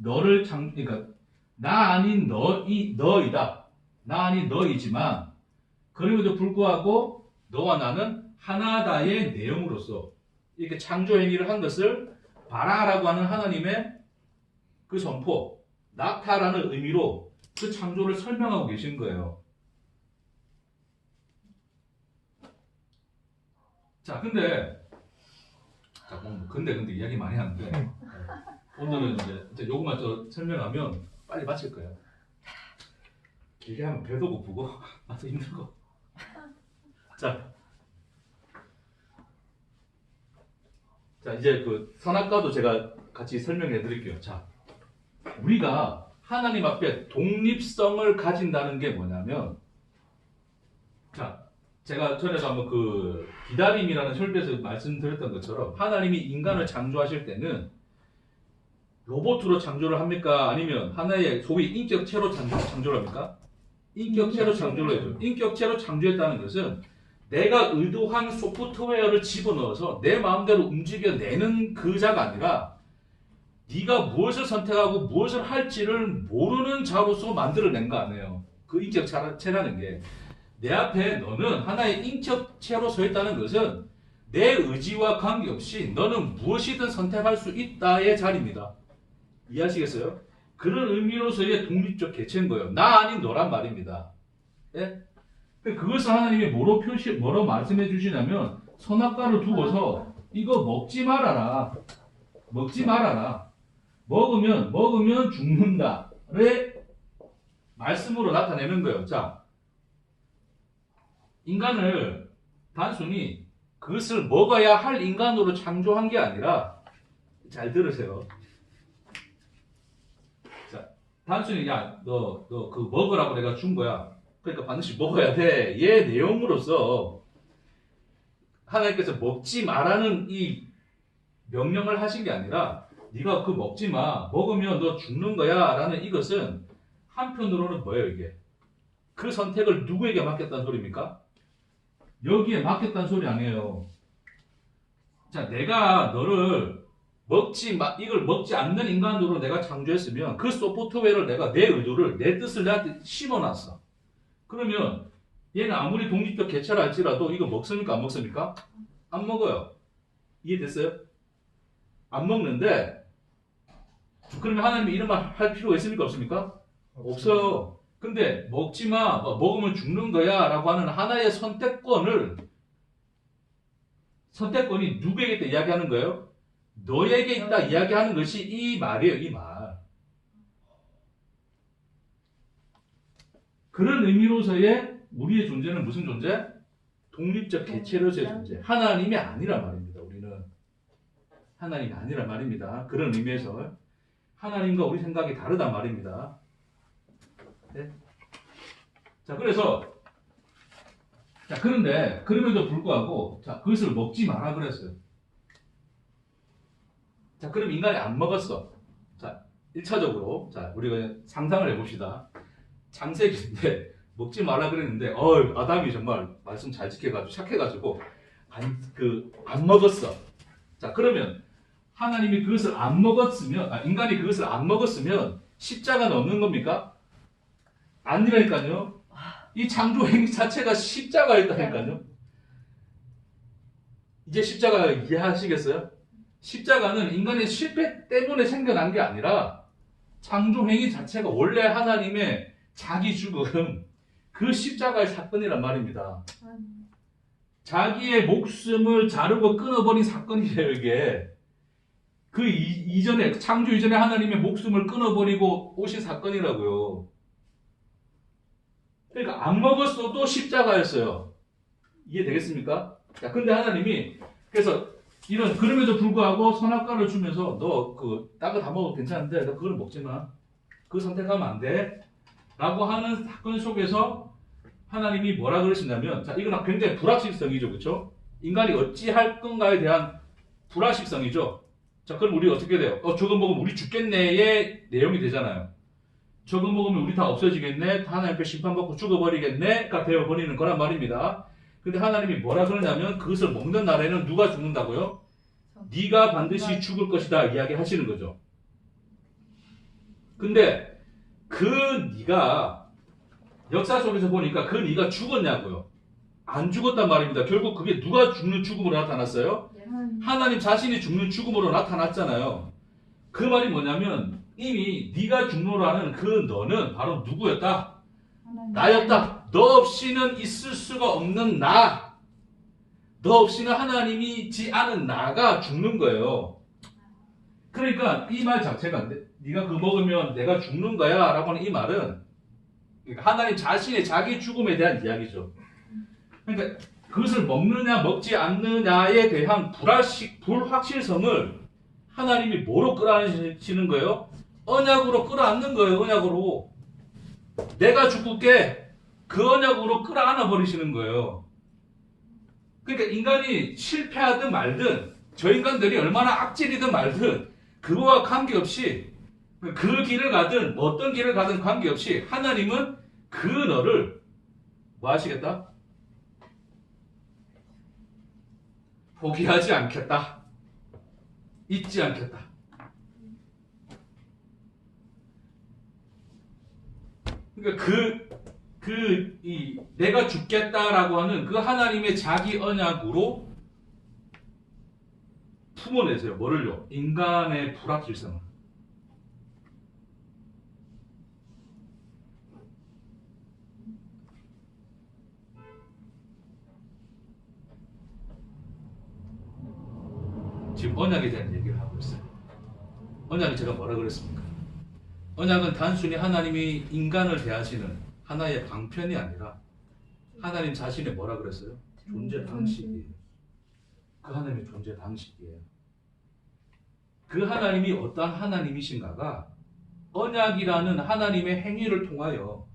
A: 그러니까 나 아닌 너이다. 나 아닌 너이지만 그럼에도 불구하고 너와 나는 하나다의 내용으로서 이렇게 창조 행위를 한 것을 바라라고 하는 하나님의 그 선포, 낙타라는 의미로 그 창조를 설명하고 계신 거예요. 자, 근데 이야기 많이 하는데 오늘은 이제 요것만 더 설명하면 빨리 마칠 거예요. 길게 하면 배도 고프고 나도 힘들고. 자, 이제 그 선악과도 제가 같이 설명해 드릴게요. 자, 우리가 하나님 앞에 독립성을 가진다는 게 뭐냐면, 자, 제가 전에도 한번 그 기다림이라는 설교에서 말씀드렸던 것처럼 하나님이 인간을 창조하실 때는 로봇으로 창조를 합니까? 아니면 하나의 소위 인격체로 창조를 합니까? 인격체로 창조를 해요. 인격체로 창조했다는 것은 내가 의도한 소프트웨어를 집어넣어서 내 마음대로 움직여내는 그 자가 아니라 네가 무엇을 선택하고 무엇을 할지를 모르는 자로서 만들어낸 거 아니에요. 그 인격체라는 게. 내 앞에 너는 하나의 인격체로 서 있다는 것은 내 의지와 관계없이 너는 무엇이든 선택할 수 있다의 자리입니다. 이해하시겠어요? 그런 의미로서의 독립적 개체인 거예요. 나 아닌 너란 말입니다. 예? 그것을 하나님이 뭐로 말씀해 주시냐면 선악과를 두고서 이거 먹지 말아라. 먹지 말아라. 먹으면 죽는다를 말씀으로 나타내는 거예요. 자, 인간을 단순히 그것을 먹어야 할 인간으로 창조한 게 아니라, 잘 들으세요. 자, 단순히 너 그 먹으라고 내가 준 거야. 그러니까 반드시 먹어야 돼. 얘 내용으로서 하나님께서 먹지 마라는 이 명령을 하신 게 아니라 네가 그 먹지 마. 먹으면 너 죽는 거야. 라는 이것은 한편으로는 뭐예요, 이게? 그 선택을 누구에게 맡겼다는 소리입니까? 여기에 맡겼다는 소리 아니에요. 자, 내가 너를 이걸 먹지 않는 인간으로 내가 창조했으면 그 소프트웨어를 내가 내 의도를, 내 뜻을 내한테 심어놨어. 그러면 얘는 아무리 독립적 개체라 할지라도 이거 먹습니까? 안 먹습니까? 안 먹어요. 이해됐어요? 안 먹는데 그러면 하나님이 이런 말 할 필요가 있습니까? 없습니까? 없어요. 근데 먹지 마, 먹으면 죽는 거야 라고 하는 하나의 선택권이 누구에게 있다 이야기하는 거예요? 너에게 있다 이야기하는 것이 이 말이에요, 이 말. 그런 의미로서의 우리의 존재는 무슨 존재? 독립적 개체로서의 존재. 하나님이 아니란 말입니다, 우리는. 하나님이 아니란 말입니다. 그런 의미에서 하나님과 우리 생각이 다르단 말입니다. 네? 자, 그래서 자, 그런데 그럼에도 불구하고 자, 그것을 먹지 마라 그랬어요. 자, 그럼 인간이 안 먹었어. 자, 1차적으로 자, 우리가 상상을 해봅시다. 창세기인데 먹지 말라 그랬는데 아담이 정말 말씀 잘 지켜가지고 착해가지고 안 먹었어. 자, 그러면 하나님이 그것을 안 먹었으면 인간이 그것을 안 먹었으면 십자가는 없는 겁니까? 아니라니까요. 이 창조 행위 자체가 십자가였다니까요. 이제 십자가 이해하시겠어요? 십자가는 인간의 실패 때문에 생겨난 게 아니라 창조 행위 자체가 원래 하나님의 자기 죽음 그 십자가의 사건이란 말입니다. 자기의 목숨을 자르고 끊어버린 사건이래요, 이게. 그 이전에, 창조 이전에 하나님의 목숨을 끊어버리고 오신 사건이라고요. 그러니까 안 먹었어도 십자가였어요. 이해되겠습니까? 자, 근데 하나님이, 그래서 그럼에도 불구하고 선악과를 주면서 너 딴 거 다 먹어도 괜찮은데 너 그걸 먹지 마. 그거 선택하면 안 돼. 라고 하는 사건 속에서 하나님이 뭐라 그러시냐면, 자, 이건 굉장히 불확실성이죠, 그렇죠? 인간이 어찌할 건가에 대한 불확실성이죠. 자, 그럼 우리 어떻게 돼요? 저거 먹으면 우리 죽겠네의 내용이 되잖아요. 저거 먹으면 우리 다 없어지겠네, 하나님 앞에 심판받고 죽어버리겠네가 되어버리는 거란 말입니다. 근데 하나님이 뭐라 그러냐면 그것을 먹는 날에는 누가 죽는다고요? 네가 반드시 죽을 것이다 이야기하시는 거죠. 근데 그 네가 역사 속에서 보니까 그 네가 죽었냐고요? 안 죽었단 말입니다. 결국 그게 누가 죽는 죽음으로 나타났어요? 하나님 자신이 죽는 죽음으로 나타났잖아요. 그 말이 뭐냐면 이미 네가 죽노라는 그 너는 바로 누구였다? 나였다. 너 없이는 있을 수가 없는 나. 너 없이는 하나님이지 않은 나가 죽는 거예요. 그러니까 이 말 자체가 네가 그거 먹으면 내가 죽는 거야 라고 하는 이 말은 그러니까 하나님 자신의 자기 죽음에 대한 이야기죠. 그러니까 그것을 먹느냐 먹지 않느냐에 대한 불확실성을 하나님이 뭐로 끌어안으시는 거예요? 언약으로 끌어안는 거예요. 언약으로. 내가 죽을게. 그 언약으로 끌어안아 버리시는 거예요. 그러니까 인간이 실패하든 말든 저 인간들이 얼마나 악질이든 말든 그거와 관계없이 그 길을 가든 어떤 길을 가든 관계없이 하나님은 그 너를 뭐 하시겠다? 포기하지 않겠다. 잊지 않겠다. 그러니까 내가 죽겠다라고 하는 그 하나님의 자기 언약으로 품어내세요. 뭐를요? 인간의 불확실성을. 지금 언약에 대한 얘기를 하고 있어요. 언약이 제가 뭐라 그랬습니까? 언약은 단순히 하나님이 인간을 대하시는 하나의 방편이 아니라 하나님 자신의 뭐라 그랬어요? 존재 방식이에요. 그 하나님의 존재 방식이에요. 그 하나님이 어떠한 하나님이신가가 언약이라는 하나님의 행위를 통하여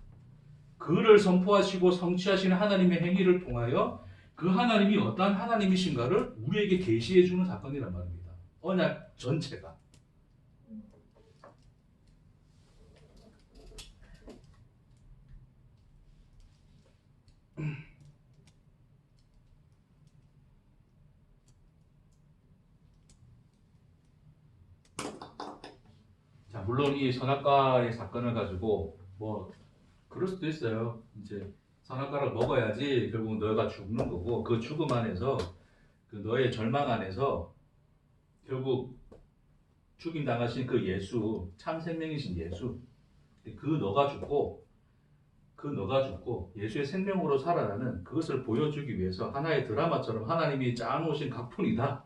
A: 그를 선포하시고 성취하시는 하나님의 행위를 통하여 그 하나님이 어떠한 하나님이신가를 우리에게 계시해 주는 사건이란 말입니다. 언약 전체가. 자, 물론 이 선악과의 사건을 가지고 뭐 그럴 수도 있어요. 이제 선악과를 먹어야지 결국 너가 죽는 거고 그 죽음 안에서 그 너의 절망 안에서 결국 죽임 당하신 그 예수 참 생명이신 예수 그 너가 죽고 예수의 생명으로 살아나는 그것을 보여주기 위해서 하나의 드라마처럼 하나님이 짜놓으신 각본이다.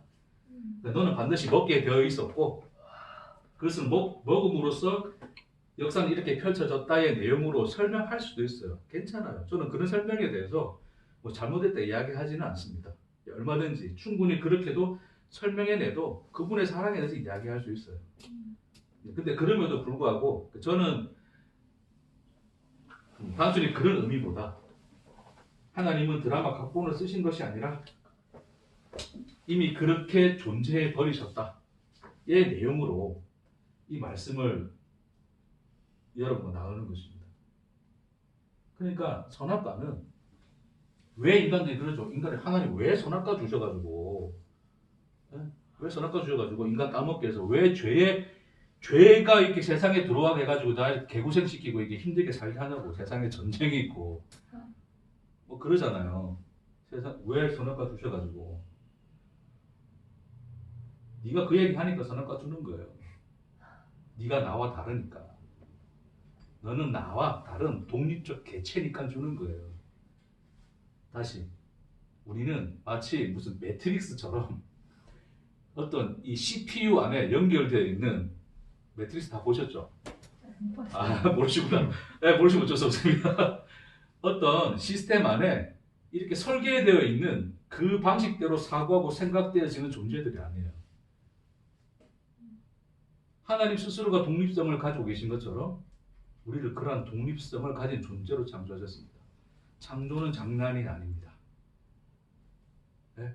A: 그러니까 너는 반드시 먹게 되어 있었고 그것을 먹음으로써 역사는 이렇게 펼쳐졌다의 내용으로 설명할 수도 있어요. 괜찮아요. 저는 그런 설명에 대해서 뭐 잘못했다 이야기하지는 않습니다. 얼마든지 충분히 그렇게도 설명해내도 그분의 사랑에 대해서 이야기할 수 있어요. 근데 그럼에도 불구하고 저는 단순히 그런 의미보다 하나님은 드라마 각본을 쓰신 것이 아니라 이미 그렇게 존재해 버리셨다의 내용으로 이 말씀을 여러분과 나누는 것입니다. 그러니까 선악과는 왜 인간들이 그러죠? 인간이 하나님 왜 선악과 주셔가지고 왜 선악과 주셔가지고 인간 따먹게 해서 왜 죄가 이렇게 세상에 들어와게 해가지고 날 개고생시키고 이게 힘들게 살게 하냐고 세상에 전쟁이 있고 뭐 그러잖아요. 세상 왜 선악과 주셔가지고 네가 그 얘기 하니까 선악과 주는 거예요. 네가 나와 다르니까 너는 나와 다른 독립적 개체니까 주는 거예요. 다시 우리는 마치 무슨 매트릭스처럼 어떤 이 CPU 안에 연결되어 있는 매트릭스 다 보셨죠? 모르시구나. 네, 모르시면 어쩔 수 없습니다. 어떤 시스템 안에 이렇게 설계되어 있는 그 방식대로 사고하고 생각되어지는 존재들이 아니에요. 하나님 스스로가 독립성을 가지고 계신 것처럼 우리를 그러한 독립성을 가진 존재로 창조하셨습니다. 창조는 장난이 아닙니다. 네?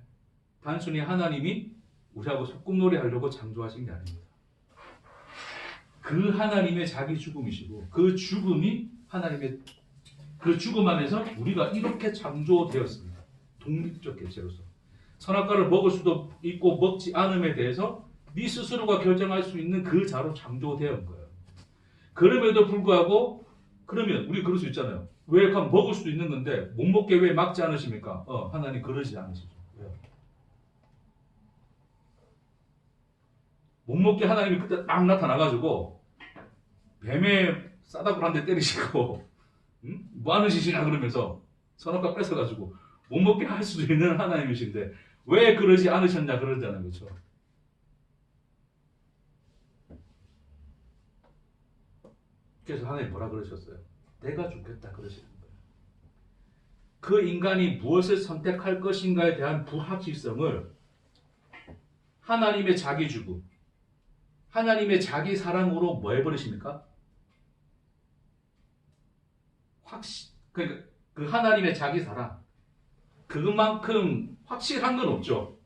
A: 단순히 하나님이 우리하고 소꿉놀이 하려고 창조하신 게 아닙니다. 그 하나님의 자기 죽음이시고 그 죽음이 하나님의 그 죽음 안에서 우리가 이렇게 창조되었습니다. 독립적 개체로서. 선악과를 먹을 수도 있고 먹지 않음에 대해서 네 스스로가 결정할 수 있는 그 자로 창조되어 거예요. 그럼에도 불구하고 그러면 우리 그럴 수 있잖아요. 왜 그럼 먹을 수도 있는 건데 못 먹게 왜 막지 않으십니까? 하나님 그러지 않으시죠. 왜요? 못 먹게 하나님이 그때 막 나타나가지고 뱀에 싸다구 한 대 때리시고 뭐 하는 짓이냐 그러면서 선악과 뺏어가지고 못 먹게 할 수도 있는 하나님이신데 왜 그러지 않으셨냐 그러잖아요. 그렇죠? 그래서 하나님 뭐라 그러셨어요? 내가 죽겠다 그러시는 거예요. 그 인간이 무엇을 선택할 것인가에 대한 불확실성을 하나님의 자기 죽음, 하나님의 자기 사랑으로 뭐 해버리십니까? 그러니까 그 하나님의 자기 사랑 그것만큼 확실한 건 없죠.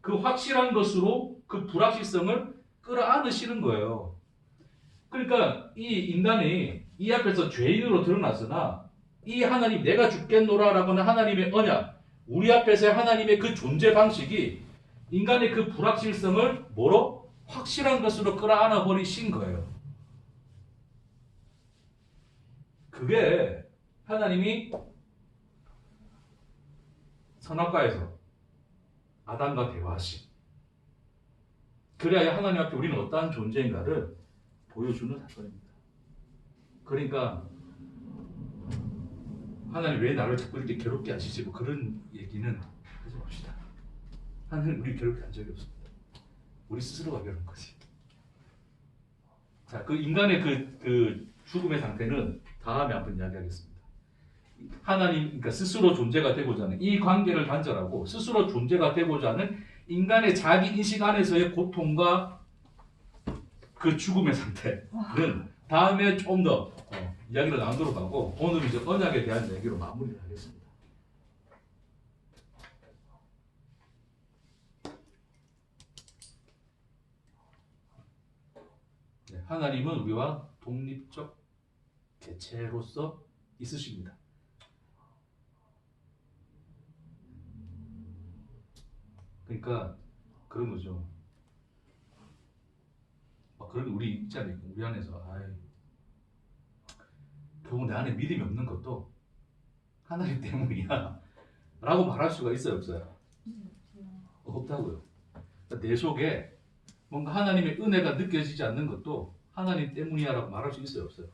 A: 그 확실한 것으로 그 불확실성을 끌어안으시는 거예요. 그러니까 이 인간이 이 앞에서 죄인으로 드러났으나 이 하나님 내가 죽겠노라라고는 하나님의 언약 우리 앞에서의 하나님의 그 존재 방식이 인간의 그 불확실성을 뭐로? 확실한 것으로 끌어안아 버리신 거예요. 그게 하나님이 선악과에서 아담과 대화하신 그래야 하나님 앞에 우리는 어떠한 존재인가를 보여주는 사건입니다. 그러니까 하나님 왜 나를 자꾸 이렇게 괴롭게 하시지 뭐 그런 얘기는 하지 맙시다. 하나님 우리 괴롭게 한 적이 없습니다. 우리 스스로가 괴로운 거지. 자, 그 인간의 그 죽음의 상태는 다음에 한번 이야기하겠습니다. 하나님, 그러니까 스스로 존재가 되고자 하는 이 관계를 단절하고 스스로 존재가 되고자 하는 인간의 자기 인식 안에서의 고통과 그 죽음의 상태는 다음에 좀 더 이야기를 나누도록 하고 오늘 이제 언약에 대한 얘기로 마무리를 하겠습니다. 네, 하나님은 우리와 독립적 개체로서 있으십니다. 그러니까 그런 거죠. 그런 우리 있지 않습니까? 우리 안에서 결국 내 안에 믿음이 없는 것도 하나님 때문이야 라고 말할 수가 있어요, 없어요? 없다고요. 그러니까 내 속에 뭔가 하나님의 은혜가 느껴지지 않는 것도 하나님 때문이야 라고 말할 수 있어요, 없어요?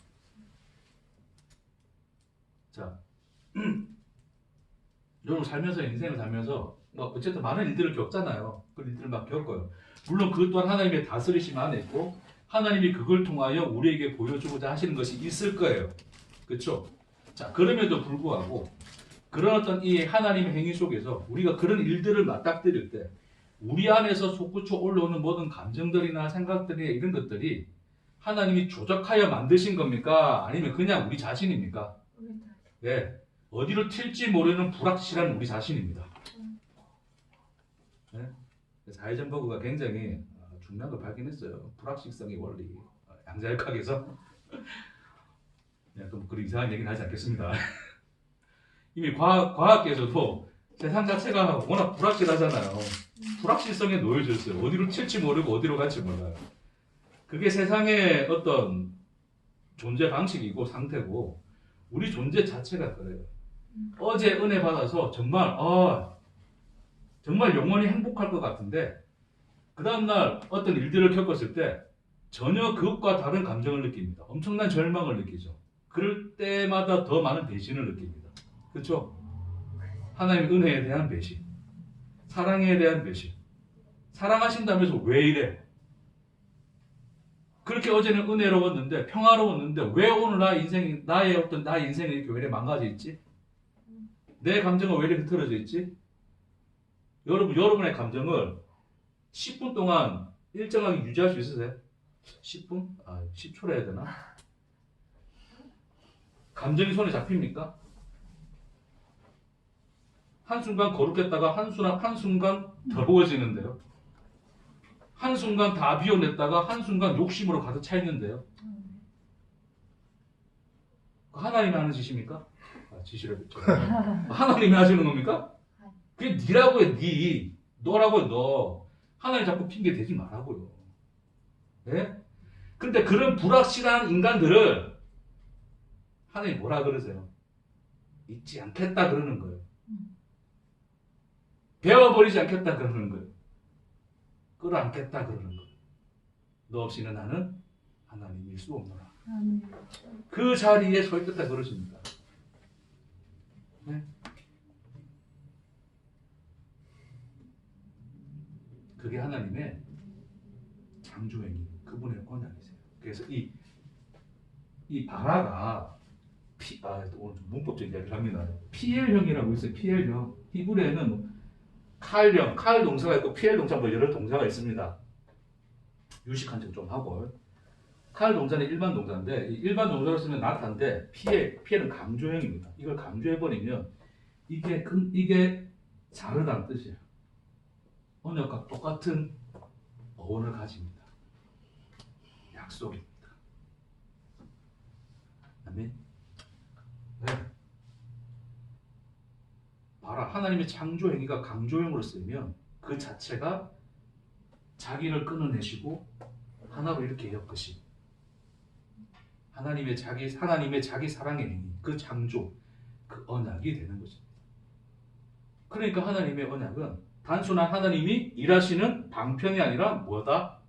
A: 자, 여러분 살면서, 인생을 살면서 뭐 어쨌든 많은 일들을 겪잖아요. 그 일들을 막 겪어요. 물론 그것 또한 하나님의 다스리심 안에 있고 하나님이 그걸 통하여 우리에게 보여주고자 하시는 것이 있을 거예요. 그렇죠? 자, 그럼에도 불구하고 그런 어떤 이 하나님의 행위 속에서 우리가 그런 일들을 맞닥뜨릴 때 우리 안에서 솟구쳐 올라오는 모든 감정들이나 생각들이 이런 것들이 하나님이 조작하여 만드신 겁니까? 아니면 그냥 우리 자신입니까? 네. 어디로 튈지 모르는 불확실한 우리 자신입니다. 네? 사회정보가 굉장히 중요한 걸 발견했어요. 불확실성의 원리. 양자역학에서. 네, 또 그런 이상한 얘기는 하지 않겠습니다. 이미 과학계에서도 세상 자체가 워낙 불확실하잖아요. 불확실성에 놓여져 있어요. 어디로 튈지 모르고 어디로 갈지 몰라요. 그게 세상의 어떤 존재 방식이고 상태고 우리 존재 자체가 그래요. 어제 은혜 받아서 정말 정말 영원히 행복할 것 같은데 그 다음날 어떤 일들을 겪었을 때 전혀 그것과 다른 감정을 느낍니다. 엄청난 절망을 느끼죠. 그럴 때마다 더 많은 배신을 느낍니다. 그렇죠? 하나님의 은혜에 대한 배신, 사랑에 대한 배신. 사랑하신다면서 왜 이래? 그렇게 어제는 은혜로웠는데 평화로웠는데 왜 오늘 나의 인생이 이렇게 왜 이래 망가져 있지? 내 감정은 왜 이렇게 흐트러져 있지? 여러분의 감정을 10분 동안 일정하게 유지할 수 있으세요? 10분? 10초라 해야 되나? 감정이 손에 잡힙니까? 한순간 거룩했다가 한순간 더러워지는데요. 한순간 다 비워냈다가 한순간 욕심으로 가득 차 있는데요. 하나님이 하는 짓입니까? 짓이라고 했죠. 하나님이 하시는 겁니까? 그게 니라고 해, 니. 너라고 해, 너. 하나님 자꾸 핑계 대지 말라고요. 예? 근데 그런 불확실한 인간들을 하나님 뭐라 그러세요? 잊지 않겠다 그러는 거예요. 배워버리지 않겠다 그러는 거예요. 끌어안겠다 그러는 거예요. 너 없이는 나는 하나님일 수 없노라. 그 자리에 서 있겠다 그러십니다. 네? 그게 하나님의 창조행위, 그분의 언약이세요. 그래서 이 바라가 오늘 문법적인 이야기를 합니다. PL형이라고 있어요. PL형. 히브리에는 칼형, 칼 동사가 있고 PL 동사 뭐 여러 동사가 있습니다. 유식한 점 좀 하고. 칼 동사는 일반 동사인데 이 일반 동사로 쓰면 나타인데 PL은 강조형입니다. 이걸 강조해버리면 이게 자르다는 뜻이에요. 언약과 똑같은 어원을 가집니다. 약속입니다. 아멘. 네. 봐라, 하나님의 창조 행위가 강조형으로 쓰이면 그 자체가 자기를 끊어내시고 하나로 이렇게 엮으시. 하나님의 자기 사랑의 행위, 그 창조, 그 언약이 되는 것입니다. 그러니까 하나님의 언약은 단순한 하나님이 일하시는 방편이 아니라 뭐다?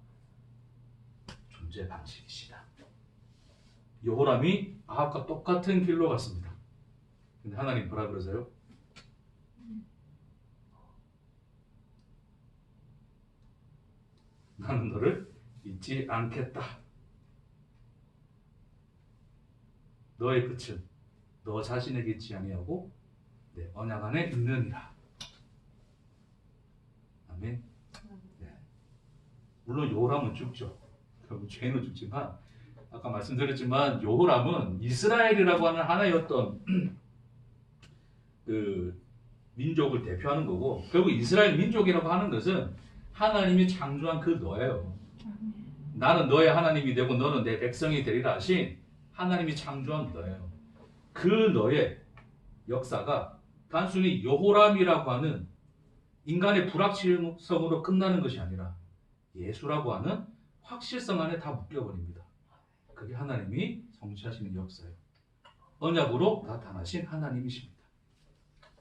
A: 존재 방식이시다. 여호람이 아합과 똑같은 길로 갔습니다. 근데 하나님 뭐라 그러세요? 나는 너를 잊지 않겠다. 너의 끝은 너 자신에게 있지 아니하고 내 언약 안에 있느니라. 아멘. 네. 물론 여호람은 죽죠. 결국 죄는 죽지만 아까 말씀드렸지만 여호람은 이스라엘이라고 하는 하나의 어떤 그 민족을 대표하는 거고 결국 이스라엘 민족이라고 하는 것은 하나님이 창조한 그 너예요. 나는 너의 하나님이 되고 너는 내 백성이 되리라 하신 하나님이 창조한 너예요. 그 너의 역사가 단순히 여호람이라고 하는 인간의 불확실성으로 끝나는 것이 아니라 예수라고 하는 확실성 안에 다 묶여버립니다. 그게 하나님이 성취하시는 역사예요. 언약으로 나타나신 하나님이십니다.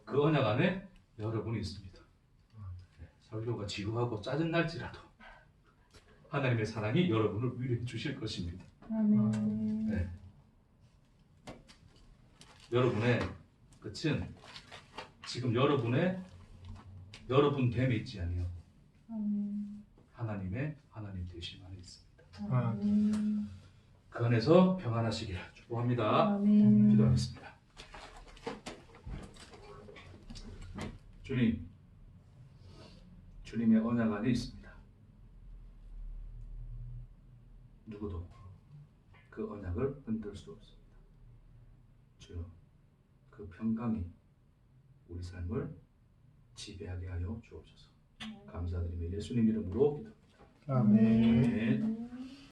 A: 그 언약 안에 여러분이 있습니다. 네, 설교가 지루하고 짜증날지라도 하나님의 사랑이 여러분을 위로해 주실 것입니다.
C: 아멘.
A: 네. 여러분의 끝은 지금 여러분 됨에 있지 아니요
C: 아멘.
A: 하나님 되심 안에 있습니다.
C: 아멘.
A: 그 안에서 평안하시길 축복합니다.
C: 아멘.
A: 기도하겠습니다. 주님, 주님의 언약 안에 있습니다. 누구도 그 언약을 흔들 수 없습니다. 주여, 그 평강이 우리 삶을 지배하게 하여 주옵소서. 감사드리며 예수님 이름으로 기도합니다.
B: 아멘.
A: 아멘.